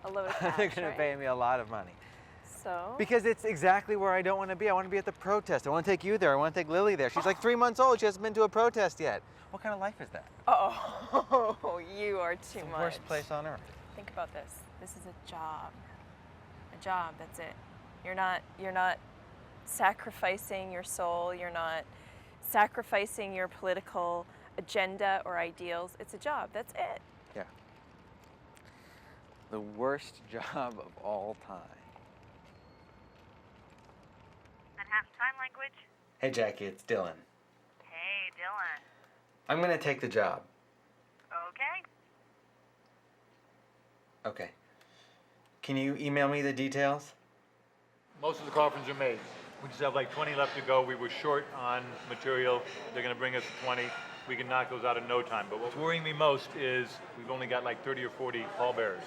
a load of cash. They're going to pay me a lot of money. So? Because it's exactly where I don't want to be. I want to be at the protest. I want to take you there. I want to take Lily there. She's like 3 months old. She hasn't been to a protest yet. What kind of life is that? Oh, you are too much. Worst place on earth. Think about this. This is a job. A job, that's it. You're not sacrificing your soul. You're not sacrificing your political agenda or ideals. It's a job. That's it. Yeah. The worst job of all time. Manhattan Sign Language? Hey, Jackie, it's Dylan. Hey, Dylan. I'm going to take the job. Okay. Okay. Can you email me the details? Most of the coffins are made. We just have like 20 left to go. We were short on material. They're going to bring us 20. We can knock those out in no time. But what's worrying me most is we've only got like 30 or 40 pallbearers.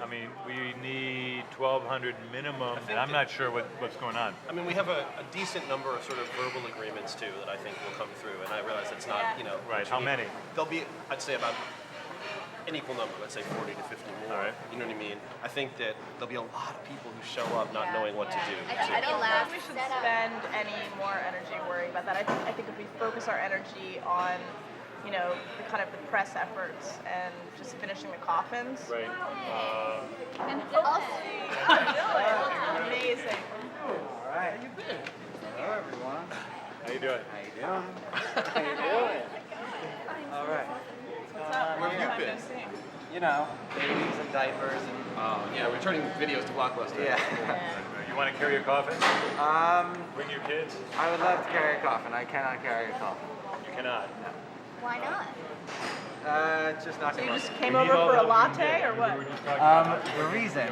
I mean, we need 1,200 minimum, and I'm not sure what's going on. I mean, we have a decent number of sort of verbal agreements too that I think will come through, and I realize that's not, Right, how many? There'll be, I'd say about an equal number, let's say 40 to 50 more. All right. You know what I mean? I think that there'll be a lot of people who show up not knowing what to do. I don't think we should spend any more energy worrying about that. I think if we focus our energy on, the kind of the press efforts and just finishing the coffins. Right. And also, Amazing. All right. How you been? Hello, everyone. How you doing? How you doing? How you doing? All right. Where have you been? Babies and diapers and. Oh, yeah, we're turning videos to Blockbuster. Yeah. You want to carry a coffin? Bring your kids? I would love to carry a coffin. I cannot carry a coffin. You cannot. why not? It's just not So you gonna just work. came over for a latte or what? The reason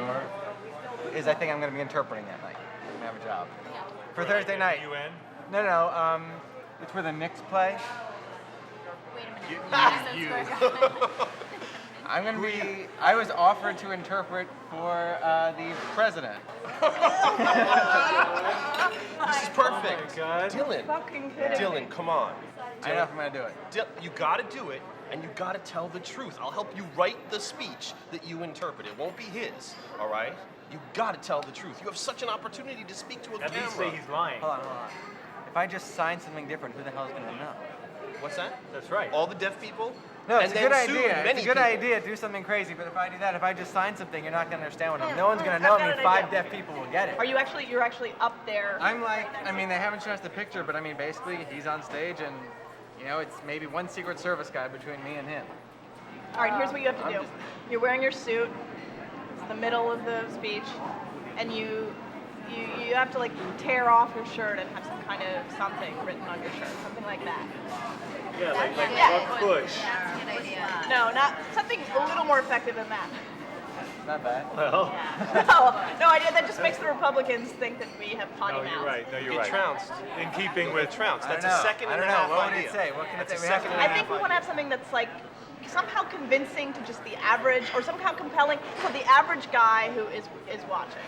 is I think I'm going to be interpreting that night. I'm going to have a job. For Thursday night. UN? No. It's where the Knicks play. Wait a minute. I'm going to be. I was offered to interpret for the president. This is perfect. God. Dylan. Fucking kidding me. Dylan, come on. I know if I'm going to do it. You got to do it. and you gotta tell the truth. I'll help you write the speech that you interpret. It won't be his, all right? You gotta tell the truth. You have such an opportunity to speak to a At camera. least say he's lying. Hold on. If I just sign something different, who the hell is going to know? What's that? That's right. All the deaf people? No, it's And a good then soon, idea. many It's a good people. idea. Do something crazy. But if I do that, if I just sign something, you're not going to understand what I'm. No one's going to know I've me. got an 5 idea. deaf people will get it. You're actually up there? I'm like, I mean, they haven't shown us the picture, but I mean, basically, he's on stage, and you know, it's maybe one Secret Service guy between me and him. All right, here's what you have to I'm do. just- You're wearing your suit. It's the middle of the speech, and you have to like tear off your shirt and have some kind of something written on your shirt, something like that. Yeah, like Yeah. Buck Bush. That's a good idea. No, not something a little more effective than that. Not bad. Well, No, that just makes the Republicans think that we have potty no, mouths. you're right. No, you're Get right. trounced. In keeping with trounced. That's I a don't know. second I and don't a know. half What would idea. it say? What can it That's say? a We have second to- and a I think half we want to have something that's like somehow convincing to just the average, or somehow compelling for the average guy who is watching.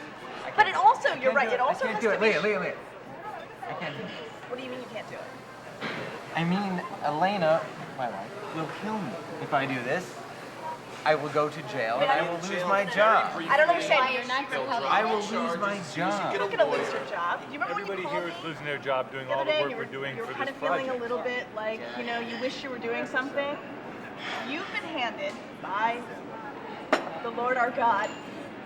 But it also, you're right. It also I can't has do to it. be. Leah. I can't do it. What do you mean you can't do it? I mean, Elena, my wife, will kill me if I do this. I will go to jail and I will lose my job. I don't understand. You're not going to tell I will them. lose my job. You're not gonna lose your job. Do you remember Everybody when you here called is me losing their job doing the all other the day? work You we're doing were for kind this of feeling project. a little bit like you wish you were doing something. You've been handed by the Lord our God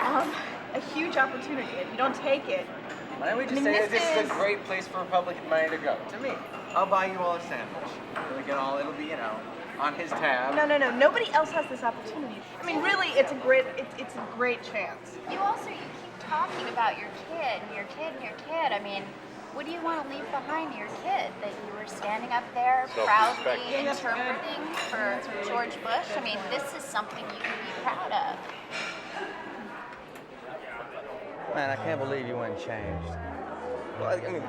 a huge opportunity. If you don't take it, Why don't we just say that this is a great place for Republican money to go? To me. I'll buy you all a sandwich. It'll be, on his tab. No. Nobody else has this opportunity. I mean, really, it's a great chance. You keep talking about your kid. I mean, what do you want to leave behind to your kid? That you were standing up there proudly interpreting for George Bush? I mean, this is something you can be proud of. Man, I can't believe you went and changed. Well, I mean,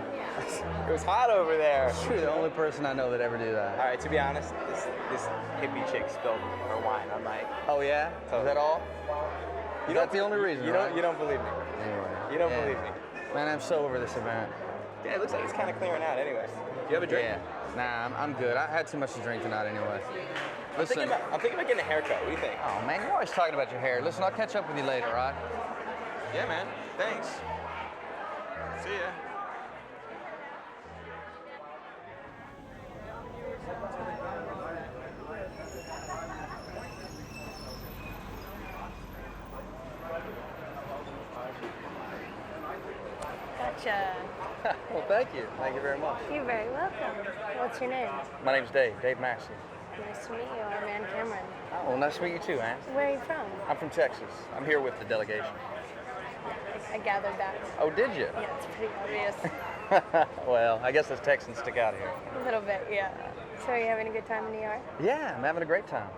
it was hot over there. You're the only person I know that ever do that. All right, to be honest, this hippie chick spilled her wine on my. Oh yeah? Is that all? That's the only reason, You right? don't believe me. Anyway. You don't believe me. Man, I'm so over this event. Yeah, it looks like it's kind of clearing out. Anyways, do you have a drink? Yeah. Nah, I'm good. I had too much to drink tonight anyway. I'm thinking about getting a haircut. What do you think? Oh man, you're always talking about your hair. Listen, I'll catch up with you later, all right? Yeah, man. Thanks. See ya. Gotcha. Well, thank you. Thank you very much. You're very welcome. What's your name? My name's Dave Massey. Nice to meet you. I'm Ann Cameron. Oh, well, nice to meet you too, Ann. Where are you from? I'm from Texas. I'm here with the delegation. I gathered that. Oh, did you? Yeah, it's pretty obvious. Well, I guess those Texans stick out here. A little bit, yeah. So are you having a good time in New York? Yeah, I'm having a great time.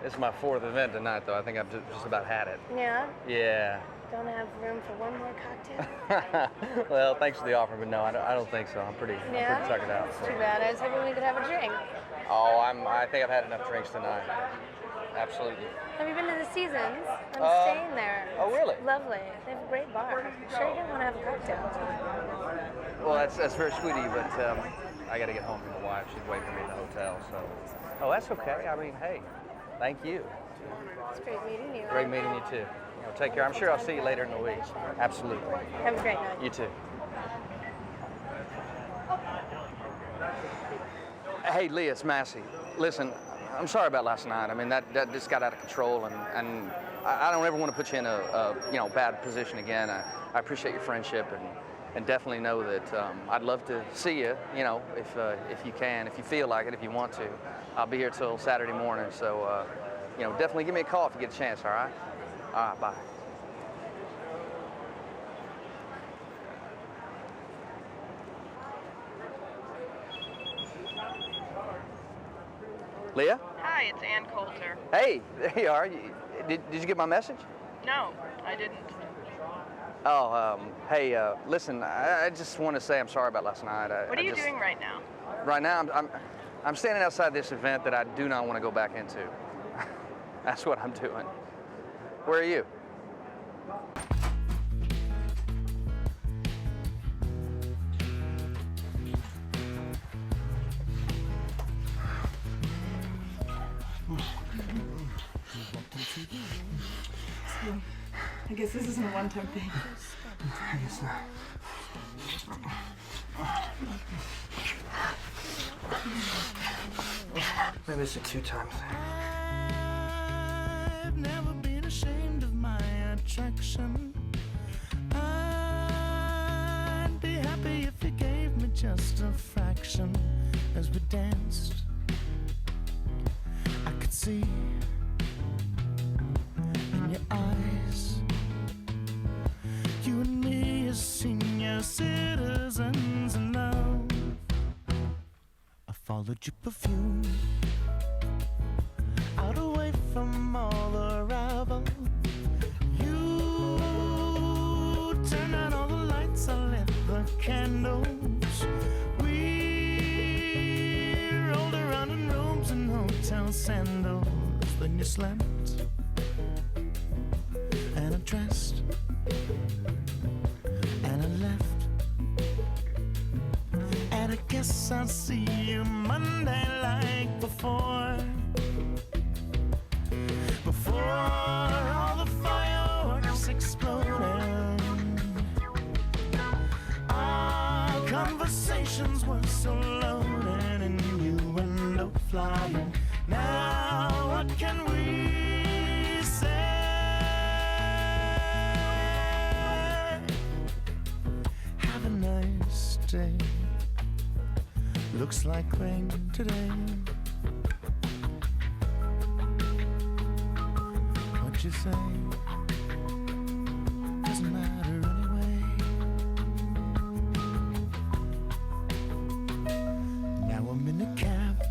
This is my 4th event tonight, though. I think I've just about had it. Yeah? Yeah. Don't have room for one more cocktail? Well, thanks for the offer, but no, I don't think so. I'm pretty tuckered out. It's too bad. I was hoping we could have a drink. Oh, I think I've had enough drinks tonight. Absolutely. Have you been to the Seasons? I'm staying there. Oh, really? Lovely. They have a great bar. Sure you don't want to have a cocktail? Well, that's very sweet of you, but I got to get home to my wife. She's waiting for me at the hotel, so. Oh, that's okay. I mean, hey, thank you. It's great meeting you. Great meeting you too. Take care. I'm sure I'll see you later in the week. Absolutely. Have a great night. You too. Hey, Leah, it's Massey. Listen, I'm sorry about last night. I mean, that just got out of control, and I don't ever want to put you in a bad position again. I appreciate your friendship, and definitely know that I'd love to see you. If you can, if you feel like it, if you want to. I'll be here till Saturday morning, so definitely give me a call if you get a chance. All right. All right. Bye. Leah? Hi, it's Ann Coulter. Hey, there you are. Did you get my message? No, I didn't. Oh, hey, listen, I just want to say I'm sorry about last night. What are you doing right now? Right now, I'm standing outside this event that I do not want to go back into. That's what I'm doing. Where are you? So, I guess this isn't a one-time thing. It's not. Maybe it's a two-time thing. I've never been ashamed of my attraction. I'd be happy if you gave me just a fraction. As we danced, I could see in your eyes, you and me as senior citizens in love. I followed your perfume out away from all the rabble. You turned on all the lights, I lit the candles. We rolled around in rooms and hotel sandals. Then you slept and I dressed and I left. And I guess I'll see you Monday like before. Before all the fireworks exploded, our conversations were so loaded, and you window flying. Now what can we say? Have a nice day. Looks like rain today. What you say doesn't matter anyway. Now I'm in a cab,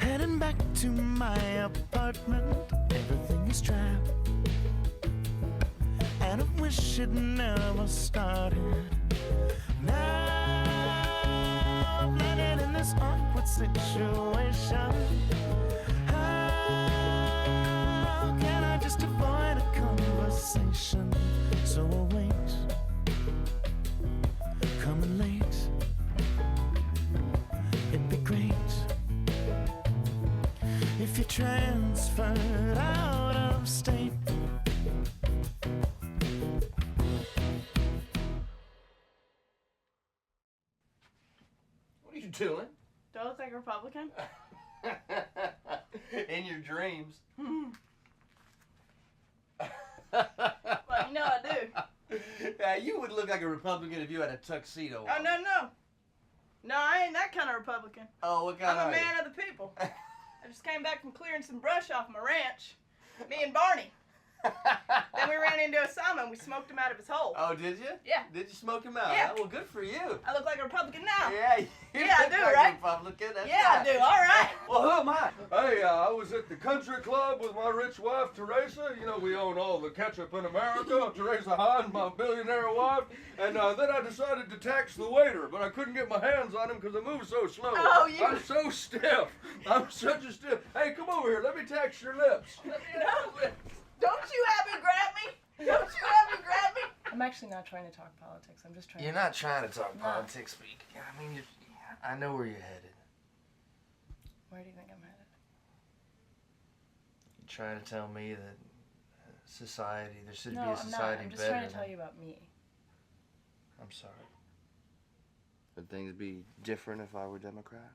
heading back to my apartment. Everything is trapped, and I wish it never started. Now I'm landed in this awkward situation. How can I just avoid a conversation? So I'll wait, coming late. It'd be great if you transferred out of state. What are you doing? Do I look like a Republican? In your dreams. Well, you know I do. Yeah, you would look like a Republican if you had a tuxedo on. Oh, no. No, I ain't that kind of Republican. Oh, what kind I'm are a you? man of the people. I just came back from clearing some brush off my ranch. Me and Barney. Then we ran into Osama and we smoked him out of his hole. Oh, did you? Yeah. Did you smoke him out? Yeah. Oh, well, good for you. I look like a Republican now. Yeah, you Yeah, I look do, like right? a Republican. That's Yeah, I right. do. All right. Well, who am I? Hey, I was at the country club with my rich wife, Teresa. You know, we own all the ketchup in America. Teresa Hahn, my billionaire wife. And then I decided to tax the waiter, but I couldn't get my hands on him because I move so slow. Oh, you- I'm so stiff. I'm such a stiff. Hey, come over here. Let me tax your lips. You know, don't you have me grab me? Don't you have me grab me? I'm actually not trying to talk politics. I'm just trying You're to... not trying to talk No. politics, but I mean, I know where you're headed. Where do you think I'm headed? You're trying to tell me that society, there should No, be a I'm not. society I'm just better trying to tell than- you about me. I'm sorry. Would things be different if I were Democrat?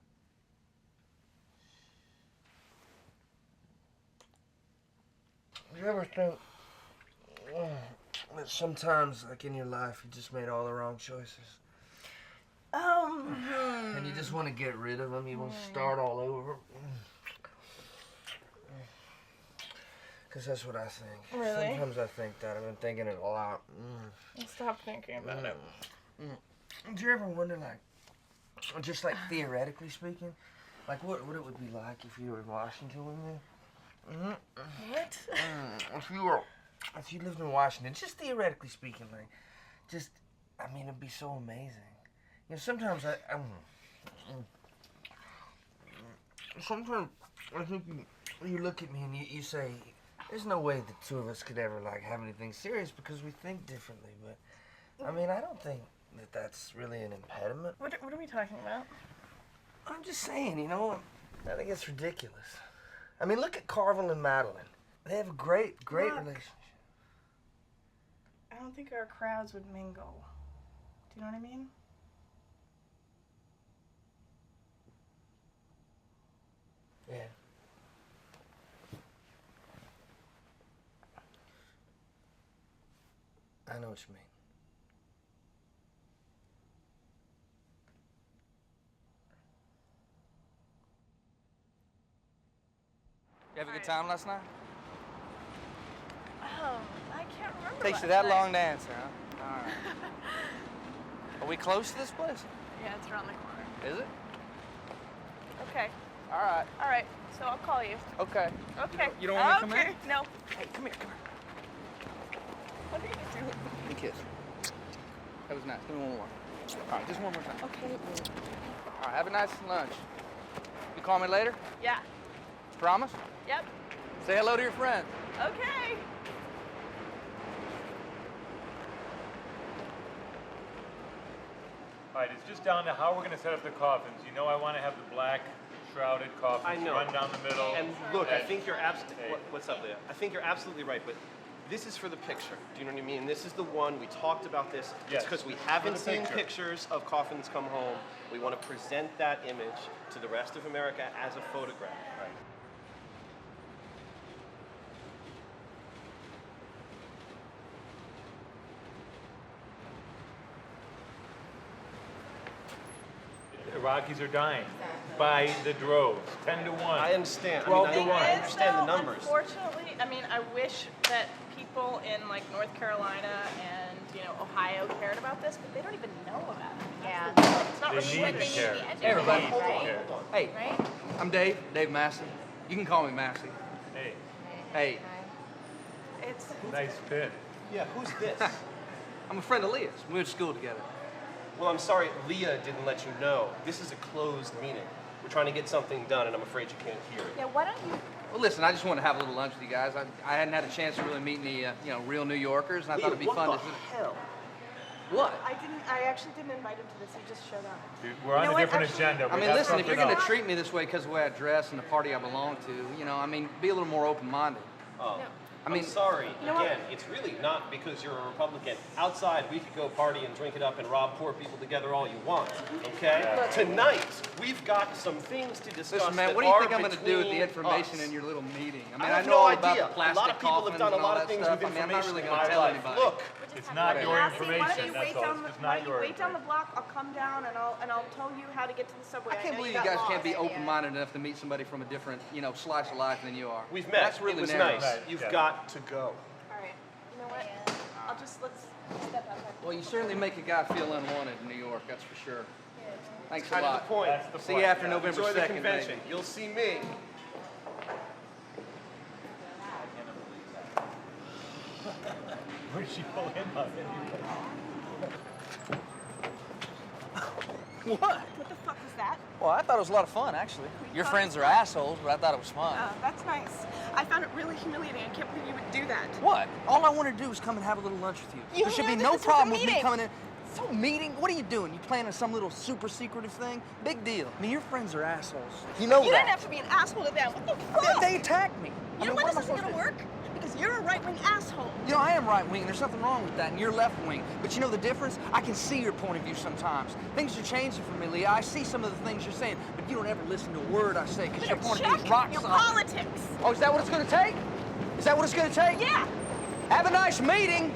You ever think that sometimes, like in your life, you just made all the wrong choices? And you just want to get rid of them? You want to start all over? Because that's what I think. Really? Sometimes I think that. I've been thinking it a lot. Stop thinking about it. Do you ever wonder, like, just like theoretically speaking, like what it would be like if you were in Washington with me? What? If you lived in Washington, just theoretically speaking, like, I mean, it'd be so amazing. You know, sometimes sometimes I think you look at me and you say, there's no way the two of us could ever, like, have anything serious because we think differently, but, I mean, I don't think that that's really an impediment. What are we talking about? I'm just saying, you know, I think it's ridiculous. I mean, look at Carvin and Madeline. They have a great Look. relationship. I don't think our crowds would mingle. Do you know what I mean? Yeah. I know what you mean. You have a good time last night? I can't remember. Takes you last that night. long to answer, huh? All right. Are we close to this place? Yeah, it's around the corner. Is it? Okay. All right. All right. So I'll call you. Okay. Okay. You don't want me to come Okay. in? No. Hey, come here, come here. What are you doing? Give me a kiss. That was nice. Give me one more. All right, just one more time. Okay. All right, have a nice lunch. You call me later? Yeah. Promise? Yep. Say hello to your friend. Okay. All right, it's just down to how we're going to set up the coffins. You know I want to have the black shrouded coffins I know. run down the middle. And look, I and- think you're absolutely. Hey. What's up, Leah? I think you're absolutely right, but this is for the picture. Do you know what I mean? This is the one we talked about. This. Yes, It's because we for haven't the seen picture. pictures of coffins come home. We want to present that image to the rest of America as a photograph. Right. Iraqis are dying by the droves, 10 to 1. I understand. 12 I to mean, 1. I understand the numbers. Unfortunately, I mean, I wish that people in like North Carolina and Ohio cared about this, but they don't even know about it. Yeah. It's not They really need what to they care. need to Hey, everybody. educate, Hold on, right? hold on. Hey, Right? I'm Dave Massey. You can call me Massey. Hey, Hey, It's nice fit. Yeah, who's this? I'm a friend of Leah's. We went to school together. Well, I'm sorry, Leah didn't let you know. This is a closed meeting. We're trying to get something done, and I'm afraid you can't hear it. Yeah, why don't you? Well, listen, I just want to have a little lunch with you guys. I hadn't had a chance to really meet any, real New Yorkers, and I thought it'd be what fun the to. hell? What? I actually didn't invite him to this. He just showed up. Dude, we're on know a what, different actually- agenda. I We mean, got listen, if you're something going to else. treat me this way because of the way I dress and the party I belong to, be a little more open-minded. Oh. No. I mean, I'm sorry. You know what? Again, it's really not because you're a Republican. Outside, we could go party and drink it up and rob poor people together all you want. Okay? Yeah. Tonight, we've got some things to discuss. listen, man, that what do you are think I'm going to do with the between information us. in your little meeting? I mean, I have know no all about idea. the plastic A lot of people have coffins done a and all lot of that things stuff. with I mean, I'm not information really in going my to tell life. anybody. Look, It's not your Why don't information, you that's wait all. down? It's just Why not don't you your wait down the information. block? I'll come down and I'll tell you how to get to the subway. I can't know believe you you guys got can't be lost. open-minded enough to meet somebody from a different, slice of life than you are. we've met. That's really it was narrow. nice. Right, You've yeah. got to go. All right. You know what? Let's step outside. Well, you certainly make a guy feel unwanted in New York, that's for sure. Thanks a Kind of lot. the point. That's the See point, you after yeah. November Enjoy the 2nd, convention. baby. You'll see me. Where'd she pull him up anyway? What? What the fuck was that? Well, I thought it was a lot of fun, actually. Your friends are assholes, but I thought it was fun. That's nice. I found it really humiliating. I can't believe you would do that. What? All I want to do is come and have a little lunch with you. You There should knew be that no this was a problem with me meeting. coming in. So meeting? What are you doing? You planning some little super secretive thing? Big deal. I mean, your friends are assholes. You know You that. didn't have to be an asshole to them. What the fuck? They attacked me. You know why this isn't gonna work? Because you're a right-wing asshole. I am right wing. There's nothing wrong with that, and you're left wing. But you know the difference? I can see your point of view sometimes. Things are changing for me, Leah. I see some of the things you're saying, but you don't ever listen to a word I say because your point of view is rock your solid. politics. Oh, is that what it's going to take? Is that what it's going to take? Yeah. Have a nice meeting.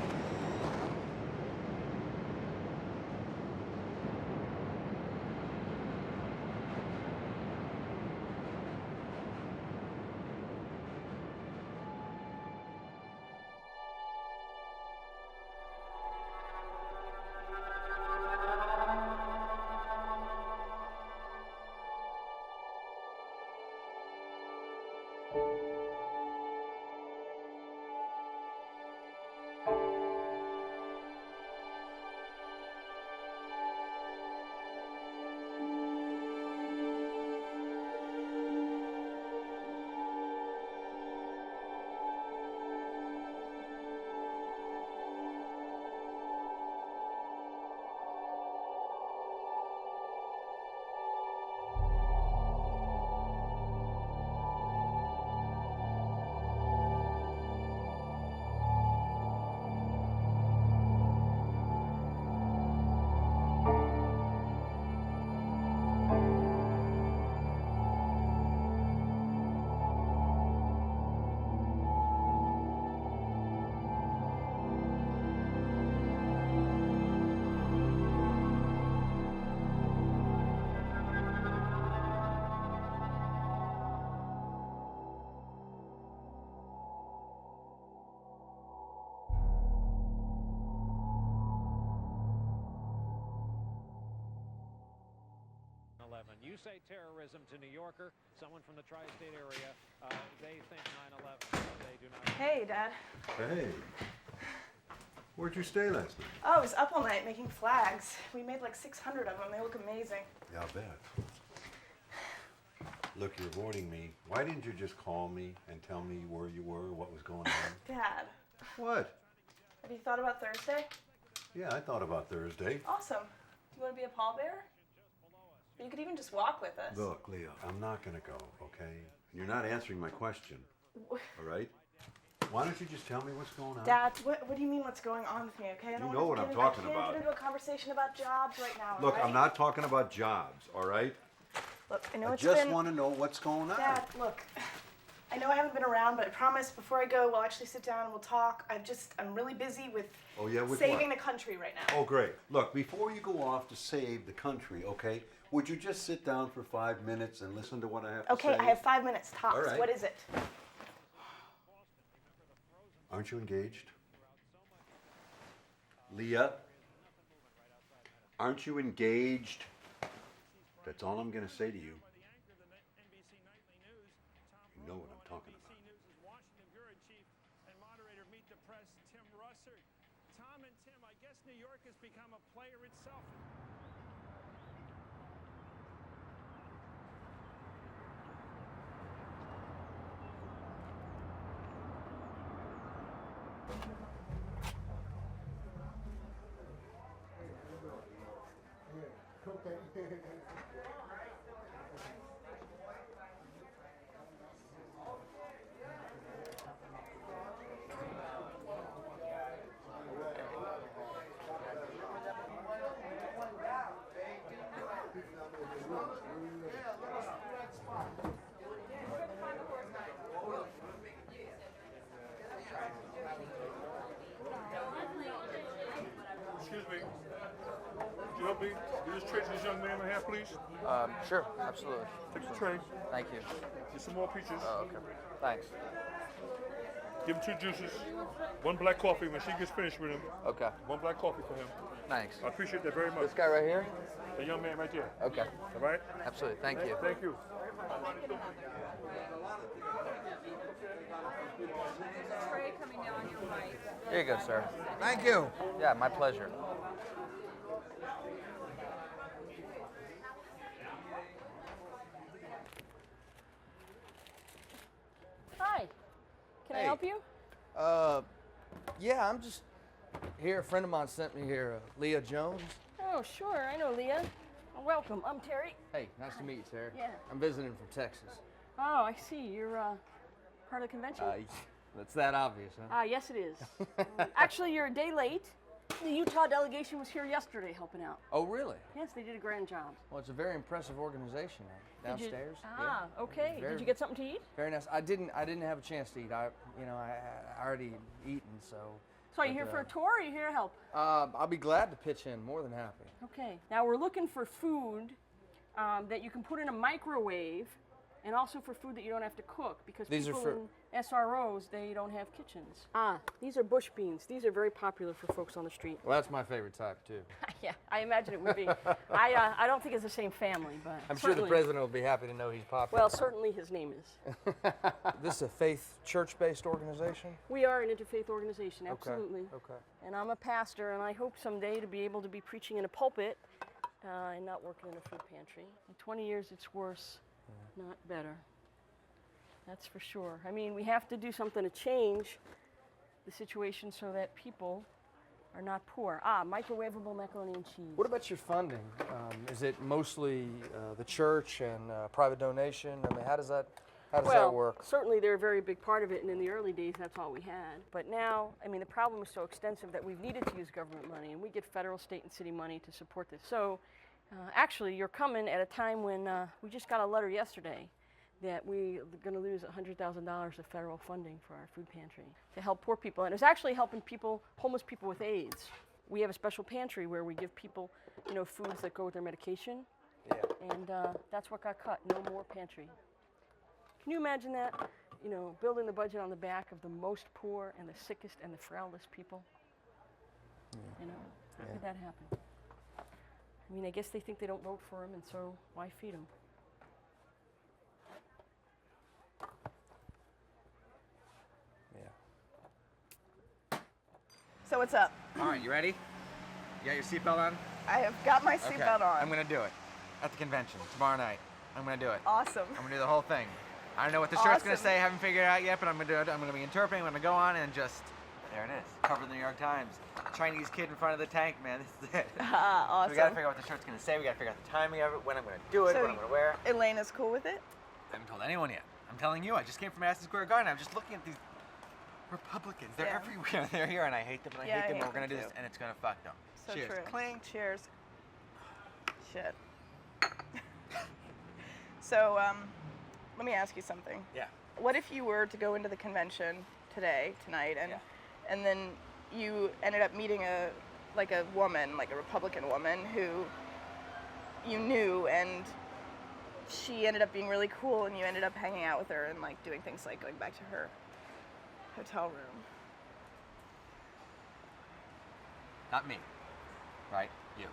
You say terrorism to New Yorker, someone from the tri-state area, they think 9/11. They do not. Hey, Dad. Hey. Where'd you stay last night? Oh, I was up all night making flags. We made like 600 of them. They look amazing. Yeah, I'll bet. Look, you're avoiding me. Why didn't you just call me and tell me where you were, what was going on? Dad. What? Have you thought about Thursday? Yeah, I thought about Thursday. Awesome. Do you want to be a pallbearer? You could even just walk with us. Look, Leo, I'm not gonna go, okay? You're not answering my question, all right? Why don't you just tell me what's going on? Dad, what do you mean what's going on with me, okay? I don't You know want what to I'm talking I can't about. get into a conversation about jobs right now, Look, right? I'm not talking about jobs, all right? Look, I know I it's just been... want to know what's going on. Dad, look, I know I haven't been around, but I promise before I go, we'll actually sit down and we'll talk. I'm really busy with Oh, yeah, with saving what? the country right now. Oh, great. Look, before you go off to save the country, okay, would you just sit down for 5 minutes and listen to what I have to say? Okay, I have 5 minutes tops. All right. What is it? Aren't you engaged? Leah? Aren't you engaged? That's all I'm going to say to you. You know what I'm talking about. Tom and Tim, I guess New York has become a player itself. Excuse me. Could you help me? You just trade this young man I have, please? Sure, absolutely. Take the tray. Thank you. Get some more peaches. Oh, okay. Thanks. Give him 2 juices. 1 black coffee when she gets finished with him. Okay. 1 black coffee for him. Thanks. I appreciate that very much. This guy right here? The young man right there. Okay. All right? Absolutely. Thank you. Thank you. Tray coming down your right. Here you go, sir. Thank you. Yeah, my pleasure. Hi. Can I Hey. help you? Yeah, I'm just here. A friend of mine sent me here, Leah Jones. Oh, sure. I know Leah. Welcome. I'm Terry. Hey, nice to meet you, Sarah. Yeah. I'm visiting from Texas. Oh, I see. You're part of the convention? That's that obvious, huh? Yes, it is. Actually, you're a day late. The Utah delegation was here yesterday helping out. Oh, really? Yes, they did a grand job. Well, it's a very impressive organization Did you- downstairs. Okay. Very- Did you get something to eat? Very nice. I didn't have a chance to eat. I already eaten, so. So are you here for a tour or are you here to help? I'll be glad to pitch in. More than happy. Okay. Now we're looking for food that you can put in a microwave, and also for food that you don't have to cook, because These are people for- in SROs, they don't have kitchens. These are bush beans. These are very popular for folks on the street. Well, that's my favorite type too. Yeah, I imagine it would be. I don't think it's the same family, but I'm sure the certainly- president will be happy to know he's popular. Well, certainly his name is. This is a faith church-based organization? We are an interfaith organization, Okay, absolutely. okay. And I'm a pastor, and I hope someday to be able to be preaching in a pulpit and not working in a food pantry. In 20 years, it's worse, not better. That's for sure. I mean, we have to do something to change the situation so that people are not poor. Microwavable macaroni and cheese. What about your funding? Is it mostly the church and private donation? I mean, how does that work? Certainly they're a very big part of it, and in the early days, that's all we had. But now, I mean, the problem is so extensive that we've needed to use government money, and we get federal, state, and city money to support this. So, actually, you're coming at a time when we just got a letter yesterday that we're going to lose $100,000 of federal funding for our food pantry to help poor people. And it's actually helping people, homeless people with AIDS. We have a special pantry where we give people, foods that go with their medication. Yeah. And that's what got cut. No more pantry. Can you imagine that? Building the budget on the back of the most poor and the sickest and the frailest people? Yeah. How could that happen? I mean, I guess they think they don't vote for them, and so why feed them? So what's up? All right, you ready? You got your seatbelt on? I have got my Okay, seatbelt on. I'm gonna do it at the convention tomorrow night. I'm gonna do it. Awesome. I'm gonna do the whole thing. I don't know what the shirt's gonna Awesome. say. I haven't figured it out yet, but I'm gonna do it. I'm gonna be interpreting. I'm gonna go on and just there it is. Cover the New York Times. Chinese kid in front of the tank, man. This is it. Awesome. So we gotta figure out what the shirt's gonna say. We gotta figure out the timing of it, when I'm gonna do it, So what I'm gonna wear. Elena's cool with it? I haven't told anyone yet. I'm telling you, I just came from Madison Square Garden. I'm just looking at these Republicans. They're Yeah. everywhere. They're here, and I hate them, and I Yeah, hate them, I and hate we're gonna do them this, too. and it's gonna fuck them. So Cheers. true. Clink. Cheers. Shit. So, let me ask you something. Yeah. What if you were to go into the convention tonight, and then you ended up meeting a woman, like a Republican woman who you knew, and she ended up being really cool, and you ended up hanging out with her and like doing things like going back to her hotel room. Not me. Right? You.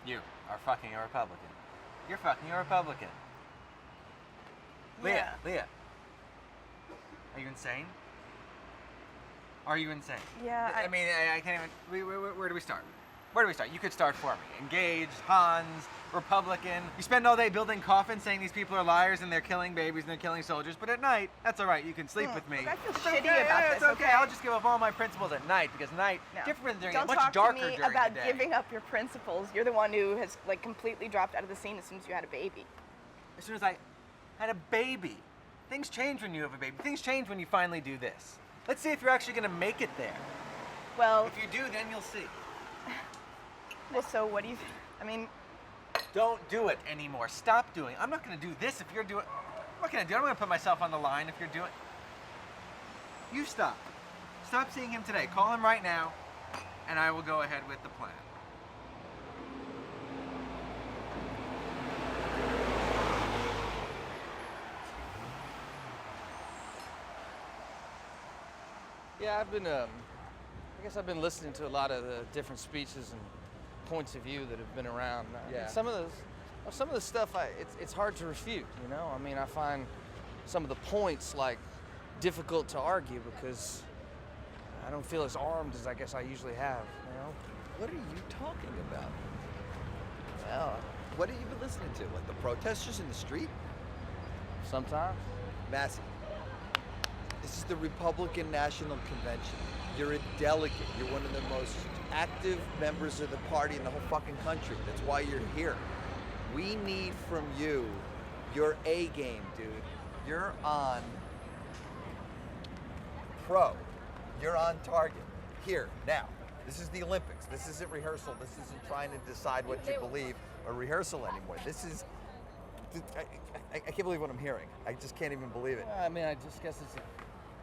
You are fucking a Republican. You're fucking a Republican. Leah, Yeah. Leah. Are you insane? Are you insane? Yeah, I mean, I can't even. Where do we start? Where do we start? You could start for me. Engaged, Hans, Republican. You spend all day building coffins saying these people are liars and they're killing babies and they're killing soldiers, but at night, that's all right. You can sleep with me. I feel It's shitty okay, about yeah, this, It's okay. okay? I'll just give up all my principles at night because night, different during Don't much talk darker to me during about the day. giving up your principles. You're the one who has like completely dropped out of the scene as soon as you had a baby. As soon as I had a baby. Things change when you have a baby. Things change when you finally do this. Let's see if you're actually going to make it there. Well, if you do, then you'll see. Well, so what do you? I mean, don't do it anymore. Stop doing it. I'm not going to do this if you're doing. I'm not going to do it. I'm going to put myself on the line if you're doing. You stop. Stop seeing him today. Call him right now, and I will go ahead with the plan. Yeah, I guess I've been listening to a lot of the different speeches and points of view that have been around. Yeah. Some of the stuff, it's hard to refute, you know? I mean, I find some of the points, like, difficult to argue because I don't feel as armed as I guess I usually have, you know? What are you talking about? Well, What have you been listening to? Like the protesters in the street? sometimes. Massey, this is the Republican National Convention. You're a delegate. You're one of the most active members of the party in the whole fucking country. That's why you're here. We need from you your A game, dude. You're on pro. You're on target. Here, now. This is the Olympics. This isn't rehearsal. This isn't trying to decide what you believe or rehearsal anymore. This is... I can't believe what I'm hearing. I just can't even believe it. I mean, I just guess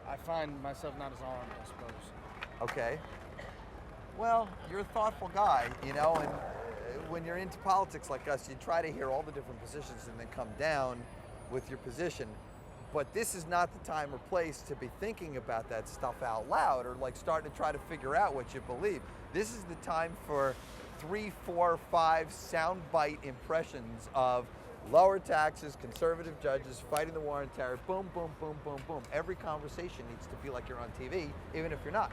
I find myself not as armed, I suppose. Okay. Well, you're a thoughtful guy, you know, and when you're into politics like us, you try to hear all the different positions and then come down with your position. But this is not the time or place to be thinking about that stuff out loud or like starting to try to figure out what you believe. This is the time for 3, 4, 5 soundbite impressions of lower taxes, conservative judges, fighting the war on terror, boom, boom, boom, boom, boom. Every conversation needs to feel like you're on TV, even if you're not.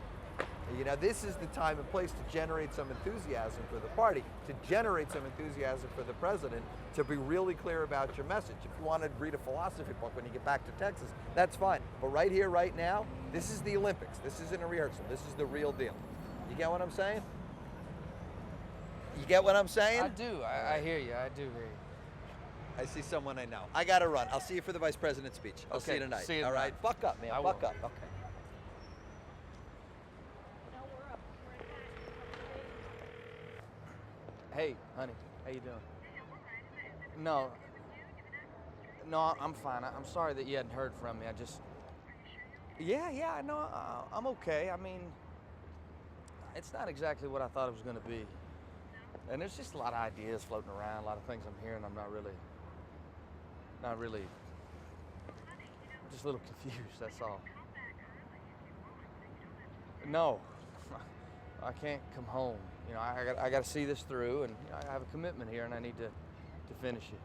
You know, this is the time and place to generate some enthusiasm for the party, to generate some enthusiasm for the president, to be really clear about your message. If you want to read a philosophy book when you get back to Texas, that's fine. But right here, right now, this is the Olympics. This isn't a rehearsal. This is the real deal. You get what I'm saying? You get what I'm saying? I do. I hear you. I do hear you. I see someone I know. I gotta run. I'll see you for the vice president's speech. I'll see you tonight. See you All tonight. right? Buck up, man. I Buck will. up. Okay. Hey, honey, how you doing? No, I'm fine. I'm sorry that you hadn't heard from me. I just, yeah, no, I'm okay. I mean, it's not exactly what I thought it was going to be. And there's just a lot of ideas floating around, a lot of things I'm hearing. I'm not really, I'm just a little confused, that's all. No, I can't come home. You know, I got to see this through, and you know, I have a commitment here, and I need to finish it.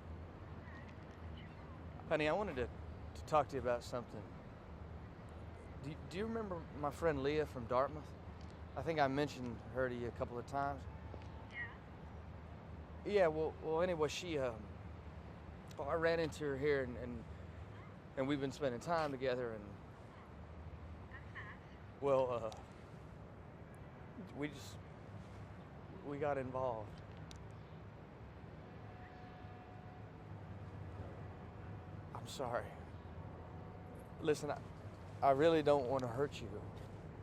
Honey, I wanted to talk to you about something. Do you remember my friend Leah from Dartmouth? I think I mentioned her to you a couple of times. Yeah, well, anyway, I ran into her here, and we've been spending time together, and, well, we got involved. I'm sorry. Listen, I really don't want to hurt you.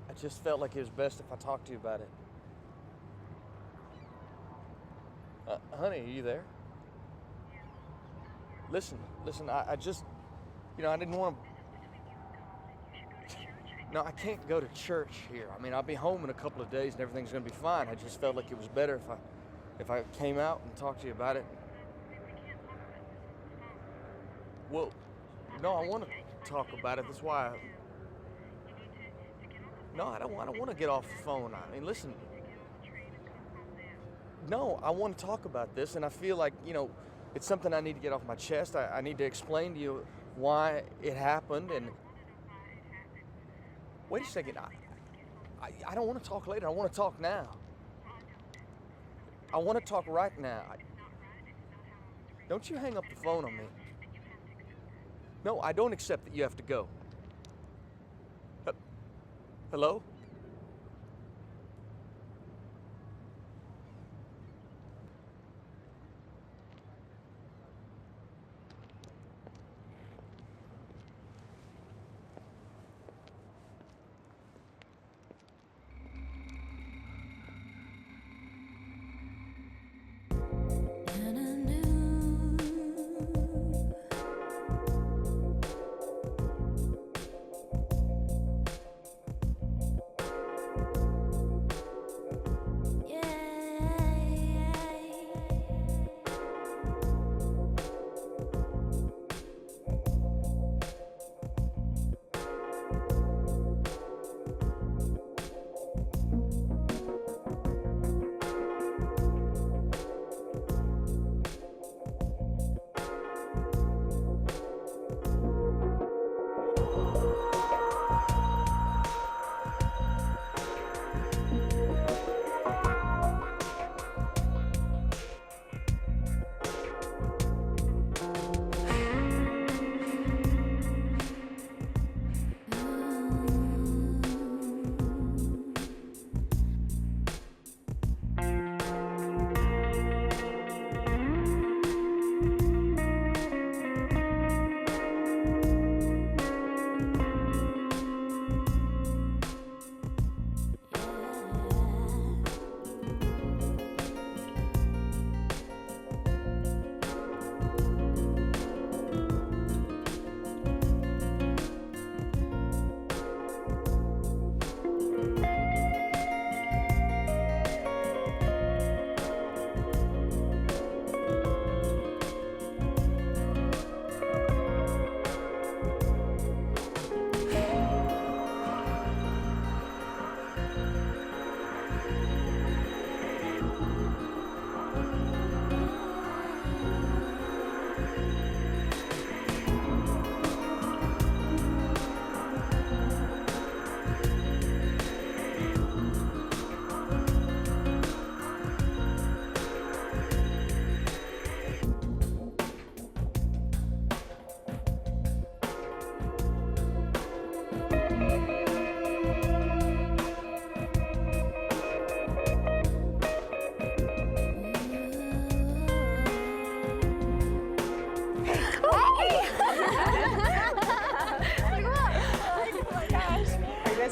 I just felt like it was best if I talked to you about it. Honey, are you there? Listen, I just, I didn't want to. No, I can't go to church here. I mean, I'll be home in a couple of days and everything's going to be fine. I just felt like it was better if I came out and talked to you about it. Well, no, I want to talk about it. That's why No, I don't want to get off the phone. I mean, listen. No, I want to talk about this, and I feel like, it's something I need to get off my chest. I need to explain to you why it happened, and wait a second. I don't want to talk later. I want to talk now. I want to talk right now. Don't you hang up the phone on me. No, I don't accept that you have to go. Hello?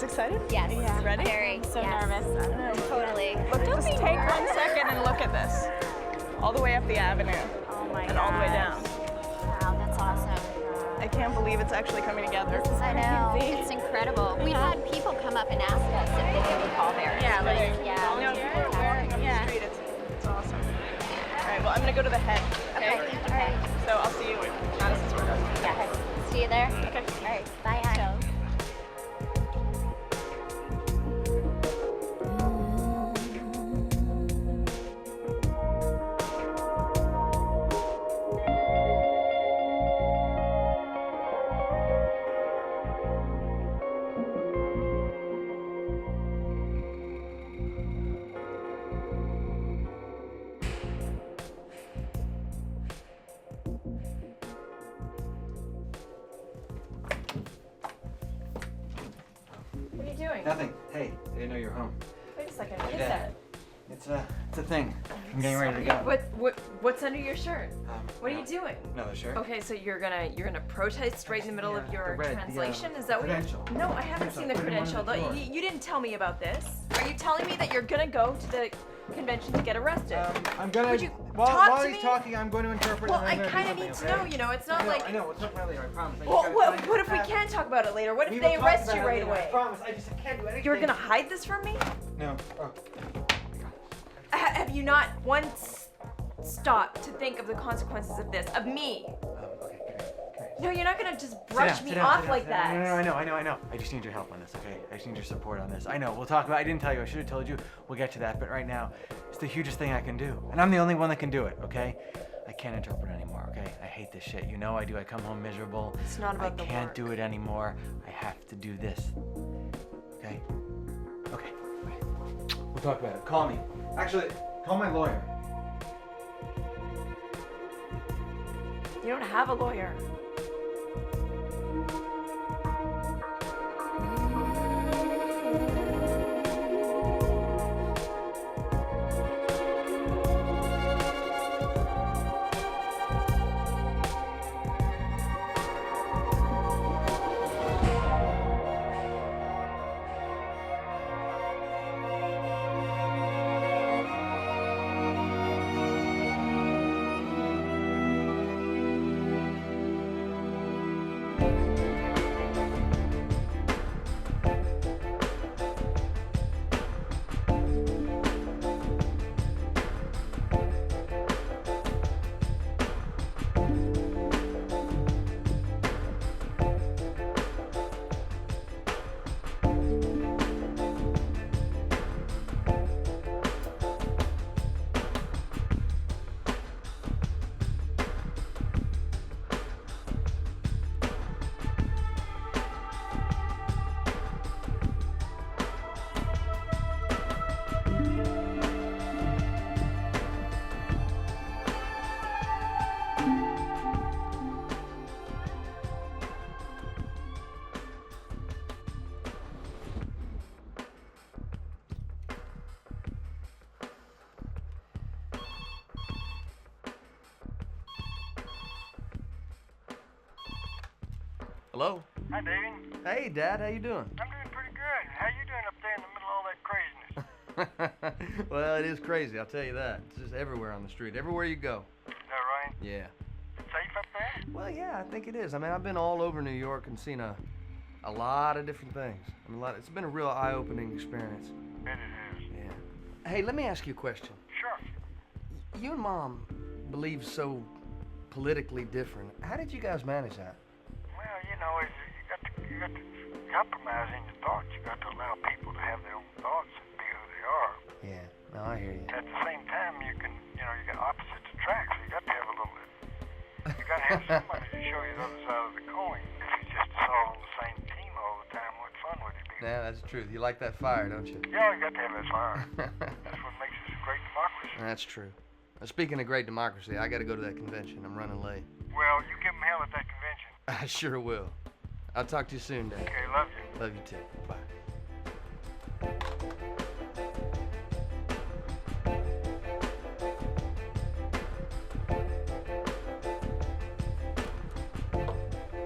Excited? Yes. Yeah. Ready? Very. So yes. nervous. Totally. Look, just take 1 second and look at this. All the way up the avenue. Oh my god. And all the way down. Wow, that's awesome. I can't believe it's actually coming together. I know. It's incredible. We've had people come up and ask us if they can be pallbearers. Yeah, like, yeah. Walking up the street, it's awesome. All right, well, I'm going to go to the head. Okay. So I'll see you in Madison Square Garden. Yes. See you there? Okay. All right. Bye, hon. Nothing. Hey, I didn't know you were home. Wait a second. What is Yeah. that? It's a thing. I'm getting ready to go. What's under your shirt? What are you doing? Another shirt. Okay, so you're gonna protest right in the middle of your the red, translation? the, Is that what? credential. No, I haven't seen the Put it in one credential. of the drawers. You didn't tell me about this. Are you telling me that you're gonna go to the convention to get arrested? I'm gonna. Would you while talk to he's me? talking, I'm going to interpret. Well, and I'm I gonna kind do of need to something, know. okay? You know, it's not like. I know. We'll talk about it later. I promise. Well, what if we can't talk about it later? What if they arrest you right away? I promise. I can't do anything. You're gonna hide this from me? No. Oh. Have you not once stopped to think of the consequences of this, of me? No, you're not gonna just brush me off like that. No, I know. I just need your help on this, okay? I just need your support on this. I know. We'll talk about. I didn't tell you. I should have told you. We'll get to that. But right now, it's the hugest thing I can do, and I'm the only one that can do it. Okay? I can't interpret anymore. Okay? I hate this shit. You know I do. I come home miserable. It's not about the I can't work. do it anymore. I have to do this. Okay? Okay. We'll talk about it. Call me. Actually, call my lawyer. You don't have a lawyer. Hello? Hi, David. Hey, Dad, how you doing? I'm doing pretty good. How you doing up there in the middle of all that craziness? Well, it is crazy, I'll tell you that. It's just everywhere on the street, everywhere you go. Is that right? Yeah. Safe up there? Well, yeah, I think it is. I mean, I've been all over New York and seen a lot of different things. I mean, it's been a real eye-opening experience. Bet it is. Yeah. Hey, let me ask you a question. Sure. You and Mom believe so politically different. How did you guys manage that? Well, you know, you got to compromise in your thoughts. You got to allow people to have their own thoughts and be who they are. Yeah, no, I hear you. At the same time, you got opposites attract, so you got to have a little bit. You got to have somebody to show you the other side of the coin. If you just all on the same team all the time, what fun would it be? Yeah, that's the truth. You like that fire, don't you? Yeah, you got to have that fire. That's what makes us a great democracy. That's true. Speaking of great democracy, I got to go to that convention. I'm running late. Well, you give them hell at that convention. I sure will. I'll talk to you soon, Dad. Okay, love you. Love you too. Bye.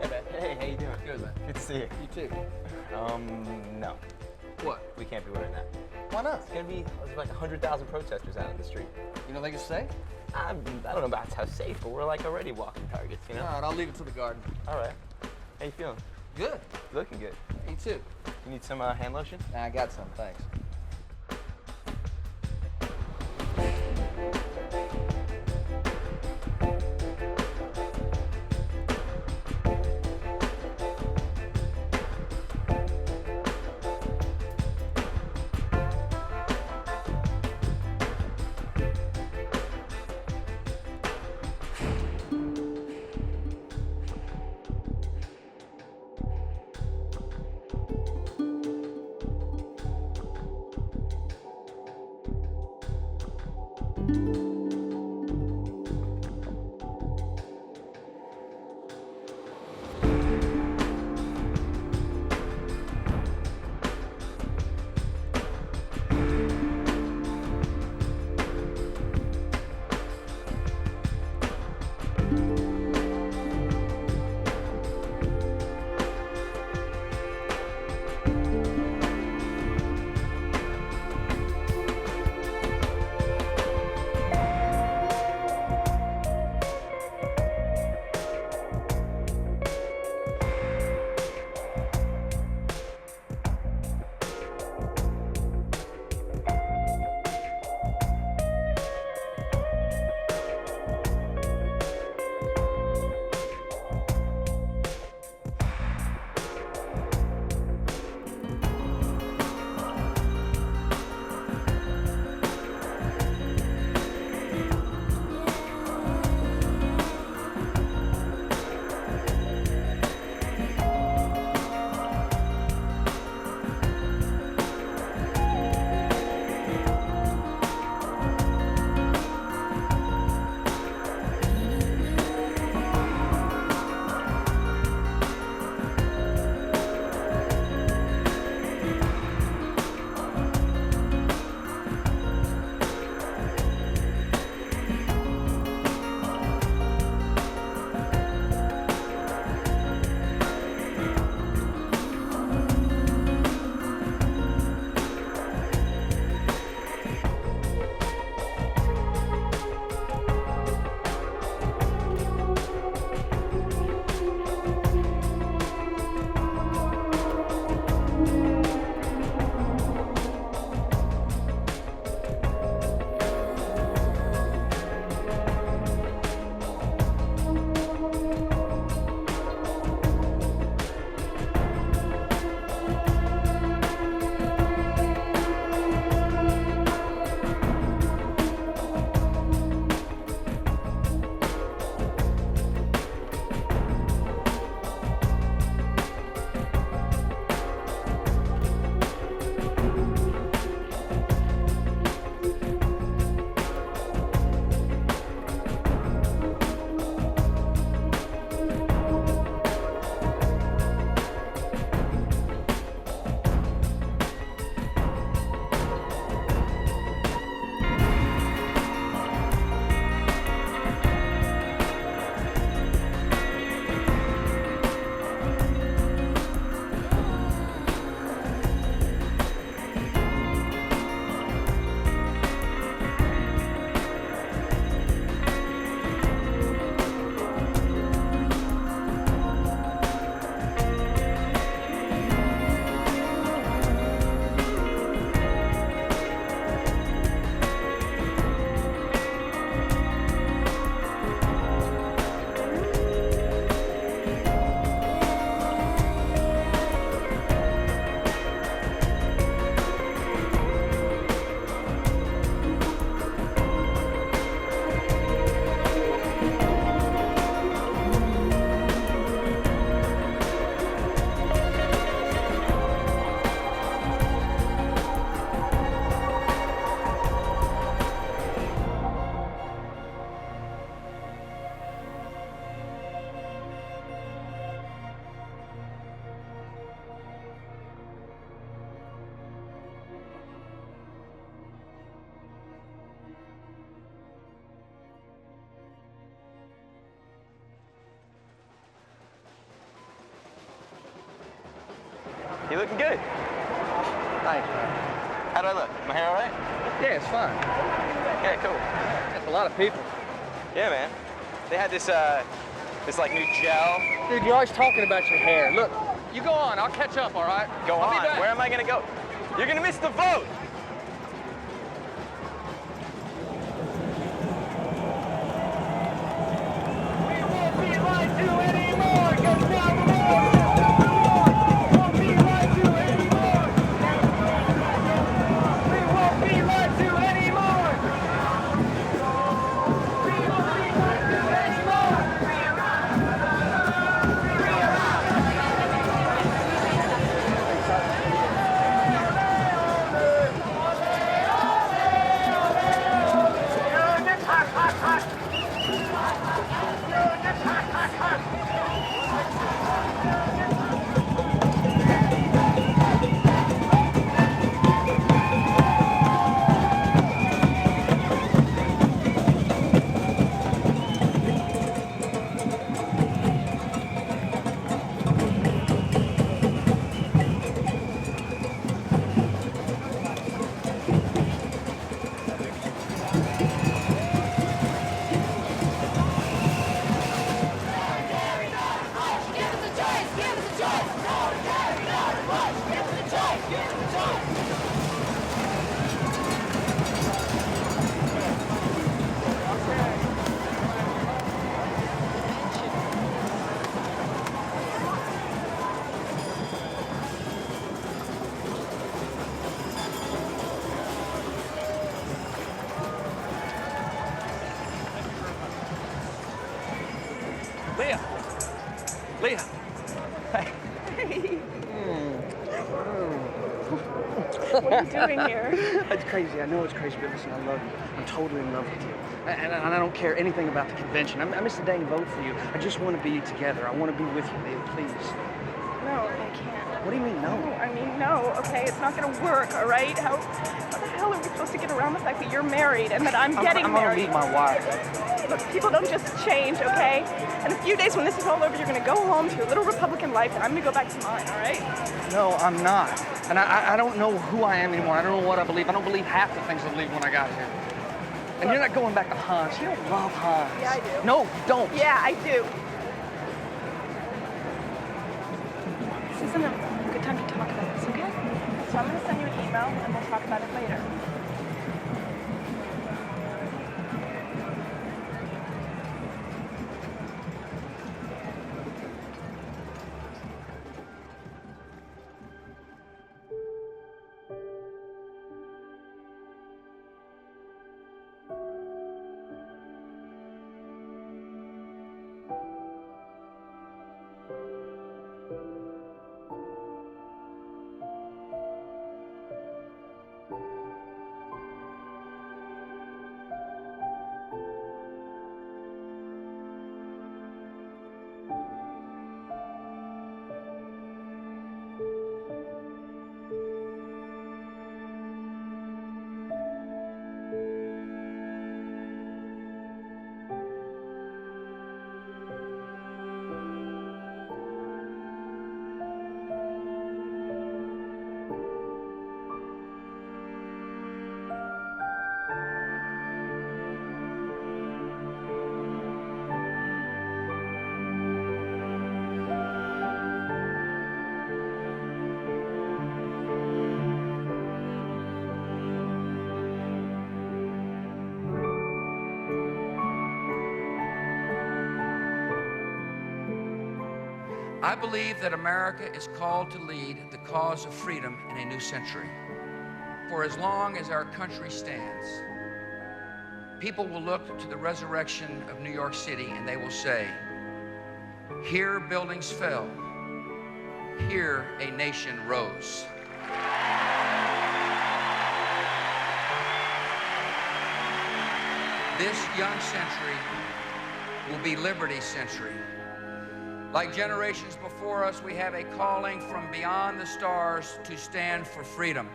Hey, man. Hey, how you doing? Good, man. Good to see you. You too. No. What? We can't be wearing that. Why not? It's gonna be there's like 100,000 protesters out in the street. You don't think it's safe? I don't know about how safe, but we're like already walking targets, you know? All right, I'll leave it to the garden. All right. How you feeling? Good. Looking good. Me too. You need some hand lotion? I got some, thanks. You looking good. Thanks, man. How do I look? My hair all right? Yeah, it's fine. Yeah, cool. That's a lot of people. Yeah, man. They had this like new gel. Dude, you're always talking about your hair. Look, you go on. I'll catch up, all right? Go I'll be on. back. Where am I gonna go? You're gonna miss the vote. Leah. Leah. Hey. What are you doing here? It's crazy. I know it's crazy, but listen, I love you. I'm totally in love with you. And I don't care anything about the convention. I missed the day and vote for you. I just want to be together. I want to be with you, Leah, please. No, I can't. What do you mean, no? No, I mean, no, okay? It's not gonna work, all right? How the hell are we supposed to get around the fact that you're married and that I'm getting I'm married? gonna meet my wife. Look, people don't just change, okay? In a few days when this is all over, you're gonna go home to your little Republican life and I'm gonna go back to mine, all right? No, I'm not. And I don't know who I am anymore. I don't know what I believe. I don't believe half the things I believed when I got here. And you're not going back to Hans. You don't love Hans. Yeah, I do. No, you don't. Yeah, I do. This isn't a good time to talk about this, okay? So I'm gonna send you an email and we'll talk about it later. I believe that America is called to lead the cause of freedom in a new century. For as long as our country stands, people will look to the resurrection of New York City and they will say, here buildings fell, here a nation rose. This young century will be Liberty's century. Like generations before us, we have a calling from beyond the stars to stand for freedom.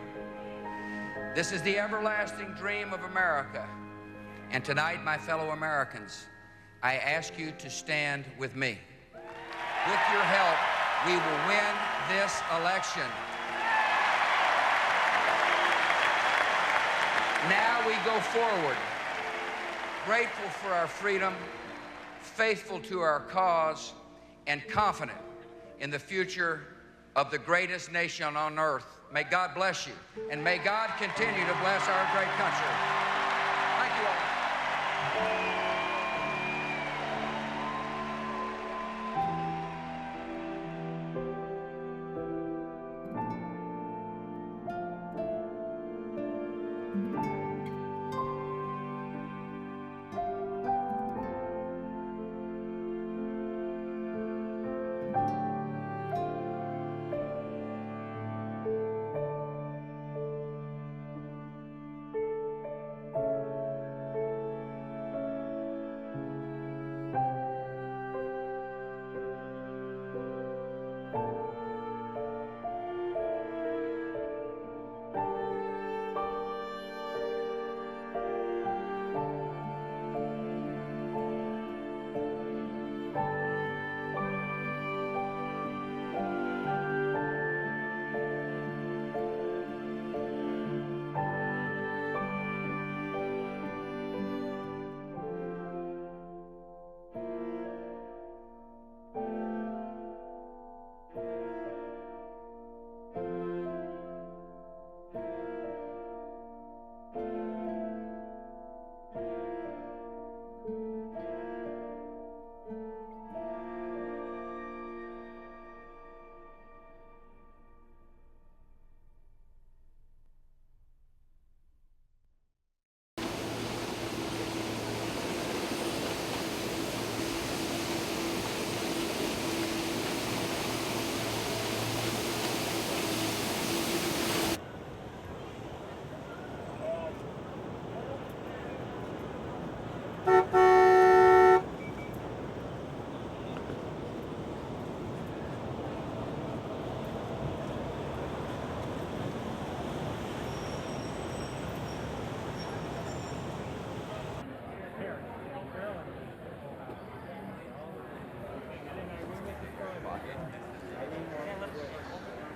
This is the everlasting dream of America. And tonight, my fellow Americans, I ask you to stand with me. With your help, we will win this election. Now we go forward, grateful for our freedom, faithful to our cause, and confident in the future of the greatest nation on earth. May God bless you, and may God continue to bless our great country. Thank you all.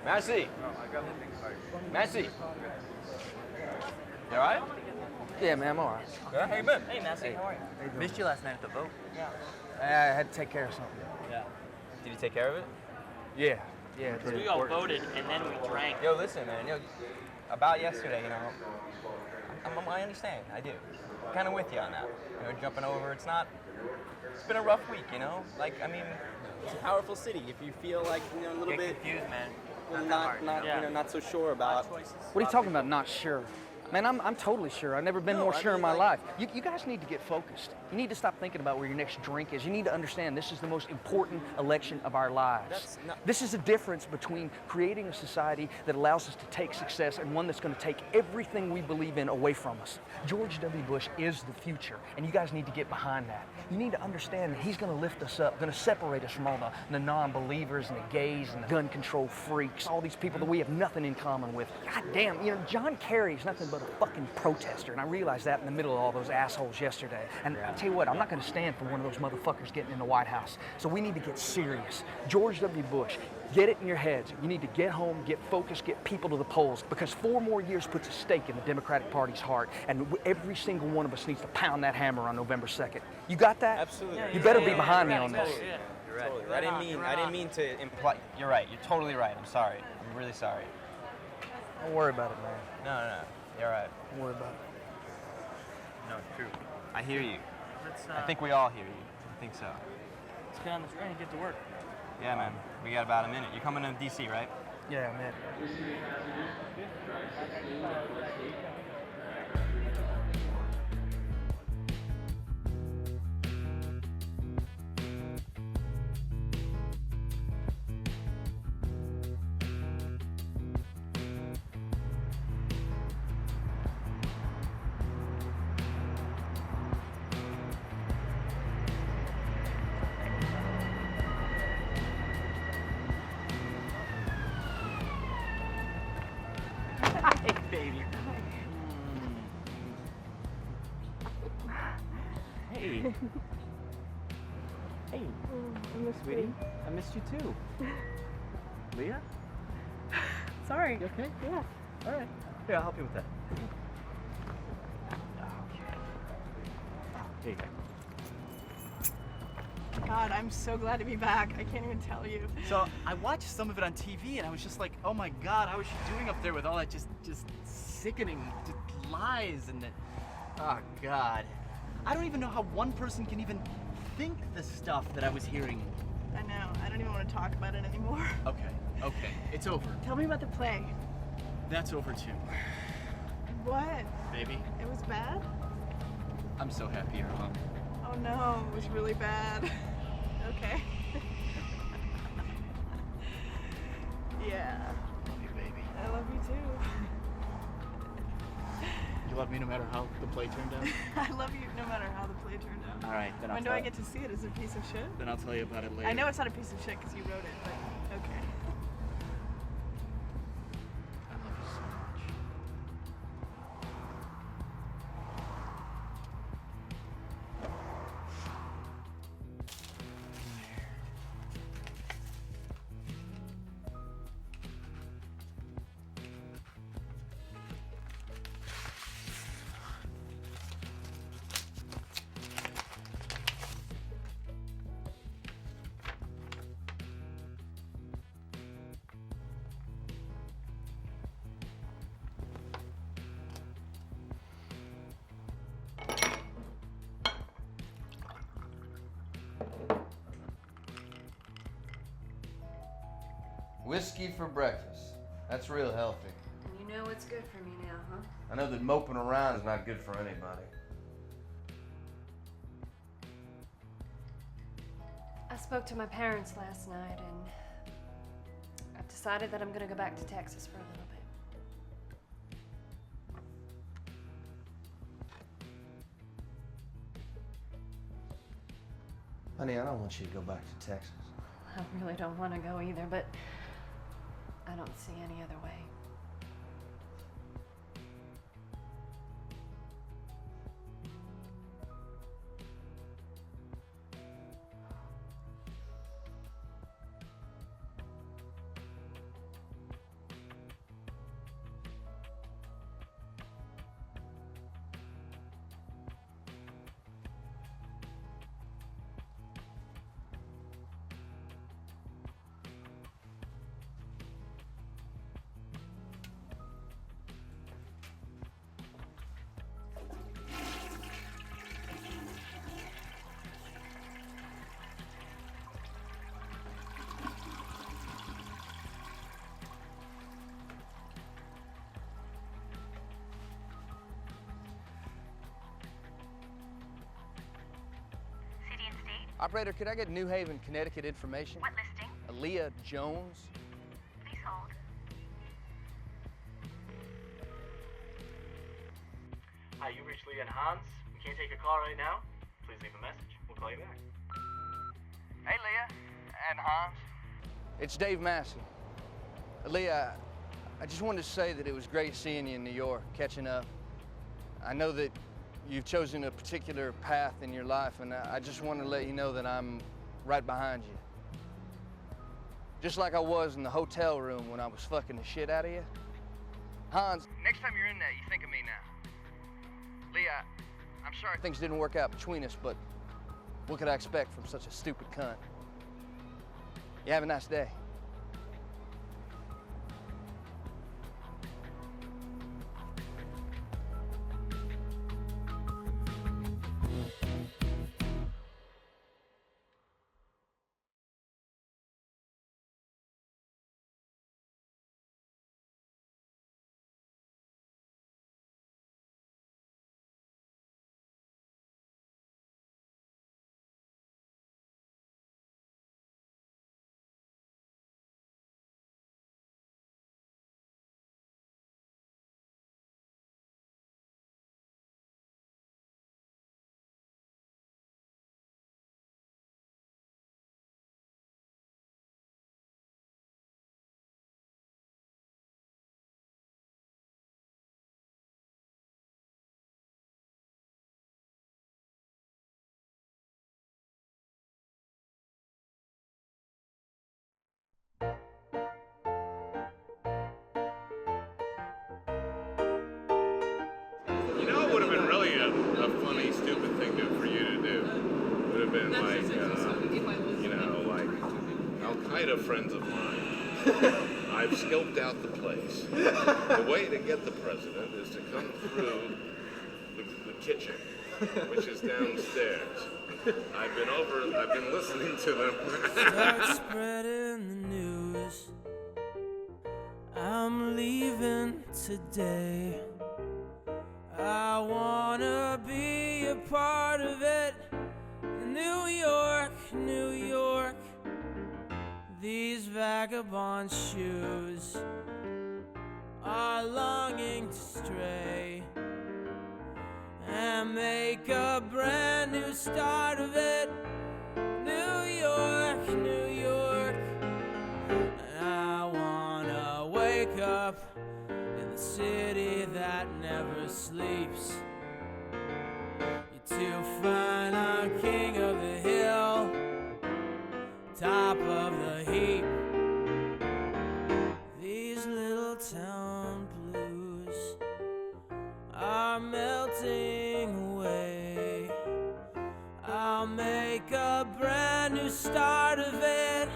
Massey. Massey. You all right? Yeah, man, I'm all right. Yeah, how you been? Hey, Massey, how are you? Missed you last night at the boat. Yeah. I had to take care of something. Yeah. Did you take care of it? Yeah. Yeah, it did. We all voted and then we drank. Yo, listen, man. Yo, about yesterday, you know, I understand. I do. I'm kind of with you on that. You know, jumping over. It's been a rough week, you know. Like, I mean, It's a powerful city. If you feel like, you know, a little bit confused, man. Not so sure about. What are you talking about, not sure? Man, I'm totally sure. I've never been more sure in my life. You guys need to get focused. You need to stop thinking about where your next drink is. You need to understand this is the most important election of our lives. This is a difference between creating a society that allows us to take success and one that's going to take everything we believe in away from us. George W. Bush is the future, and you guys need to get behind that. You need to understand that he's going to lift us up, going to separate us from all the non-believers and the gays and the gun control freaks, all these people that we have nothing in common with. God damn, you know, John Kerry's nothing but a fucking protester, and I realized that in the middle of all those assholes yesterday. And I tell you what, I'm not going to stand for one of those motherfuckers getting in the White House. So we need to get serious. George W. Bush, get it in your heads. You need to get home, get focused, get people to the polls, because 4 more years puts a stake in the Democratic Party's heart, and every single one of us needs to pound that hammer on November 2nd. You got that? Absolutely. You better be behind me on this. You're right. Totally. I didn't mean to imply. You're right. You're totally right. I'm sorry. I'm really sorry. Don't worry about it, man. No. You're right. Don't worry about it. No, it's true. I hear you. I think we all hear you. I think so. Let's get on the train and get to work. Yeah, man. We got about a minute. You're coming to DC, right? Yeah, man. Hey, baby. Hey. Hey. I miss Sweetie, you. I missed you too. Leah? Sorry. You okay? Yeah. All right. Here, I'll help you with that. Here you go. God, I'm so glad to be back. I can't even tell you. So I watched some of it on TV, and I was just like, oh my God, how is she doing up there with all that just sickening just lies and oh God. I don't even know how one person can even think the stuff that I was hearing. I know. I don't even want to talk about it anymore. Okay, it's over. Tell me about the play. That's over too. What? Baby, It was bad? I'm so happy you're home. Oh no, it was really bad. Okay. Yeah. Love you, baby. I love you too. You love me no matter how the play turned out? I love you no matter how the play turned out. All right, then I'll When do I get to see it? Is it a piece of shit? Then I'll tell you about it later. I know it's not a piece of shit because you wrote it, but okay. I love you so much. Whiskey for breakfast. That's real healthy. And you know what's good for me now, huh? I know that moping around is not good for anybody. I spoke to my parents last night and I've decided that I'm gonna go back to Texas for a little bit. Honey, I don't want you to go back to Texas. I really don't want to go either, but I don't see any other way. Operator, could I get New Haven, Connecticut information? What listing? Aaliyah Jones. Please hold. Hi, you reached Leah and Hans. We can't take a call right now. Please leave a message. We'll call you back. Hey, Leah. And Hans. It's Dave Massey. Aaliyah, I just wanted to say that it was great seeing you in New York, catching up. I know that you've chosen a particular path in your life, and I just want to let you know that I'm right behind you. Just like I was in the hotel room when I was fucking the shit out of you. Hans, next time you're in there, you think of me now. Leah, I'm sorry things didn't work out between us, but what could I expect from such a stupid cunt? You have a nice day. You know, it would have been really a funny, stupid thing to do for you are friends of mine. I've scoped out the place. The way to get the president is to come through the kitchen, which is downstairs. I've been listening to them. Start spreading the news. I'm leaving today. I wanna be a part of it. New York, New York. These vagabond shoes are longing to stray and make a brand new start of it. New York, New York. I wanna wake up in the city that never sleeps. You're too fine, I'm king of the hill, top of the heap. These little town blues are melting away. I'll make a brand new start of it.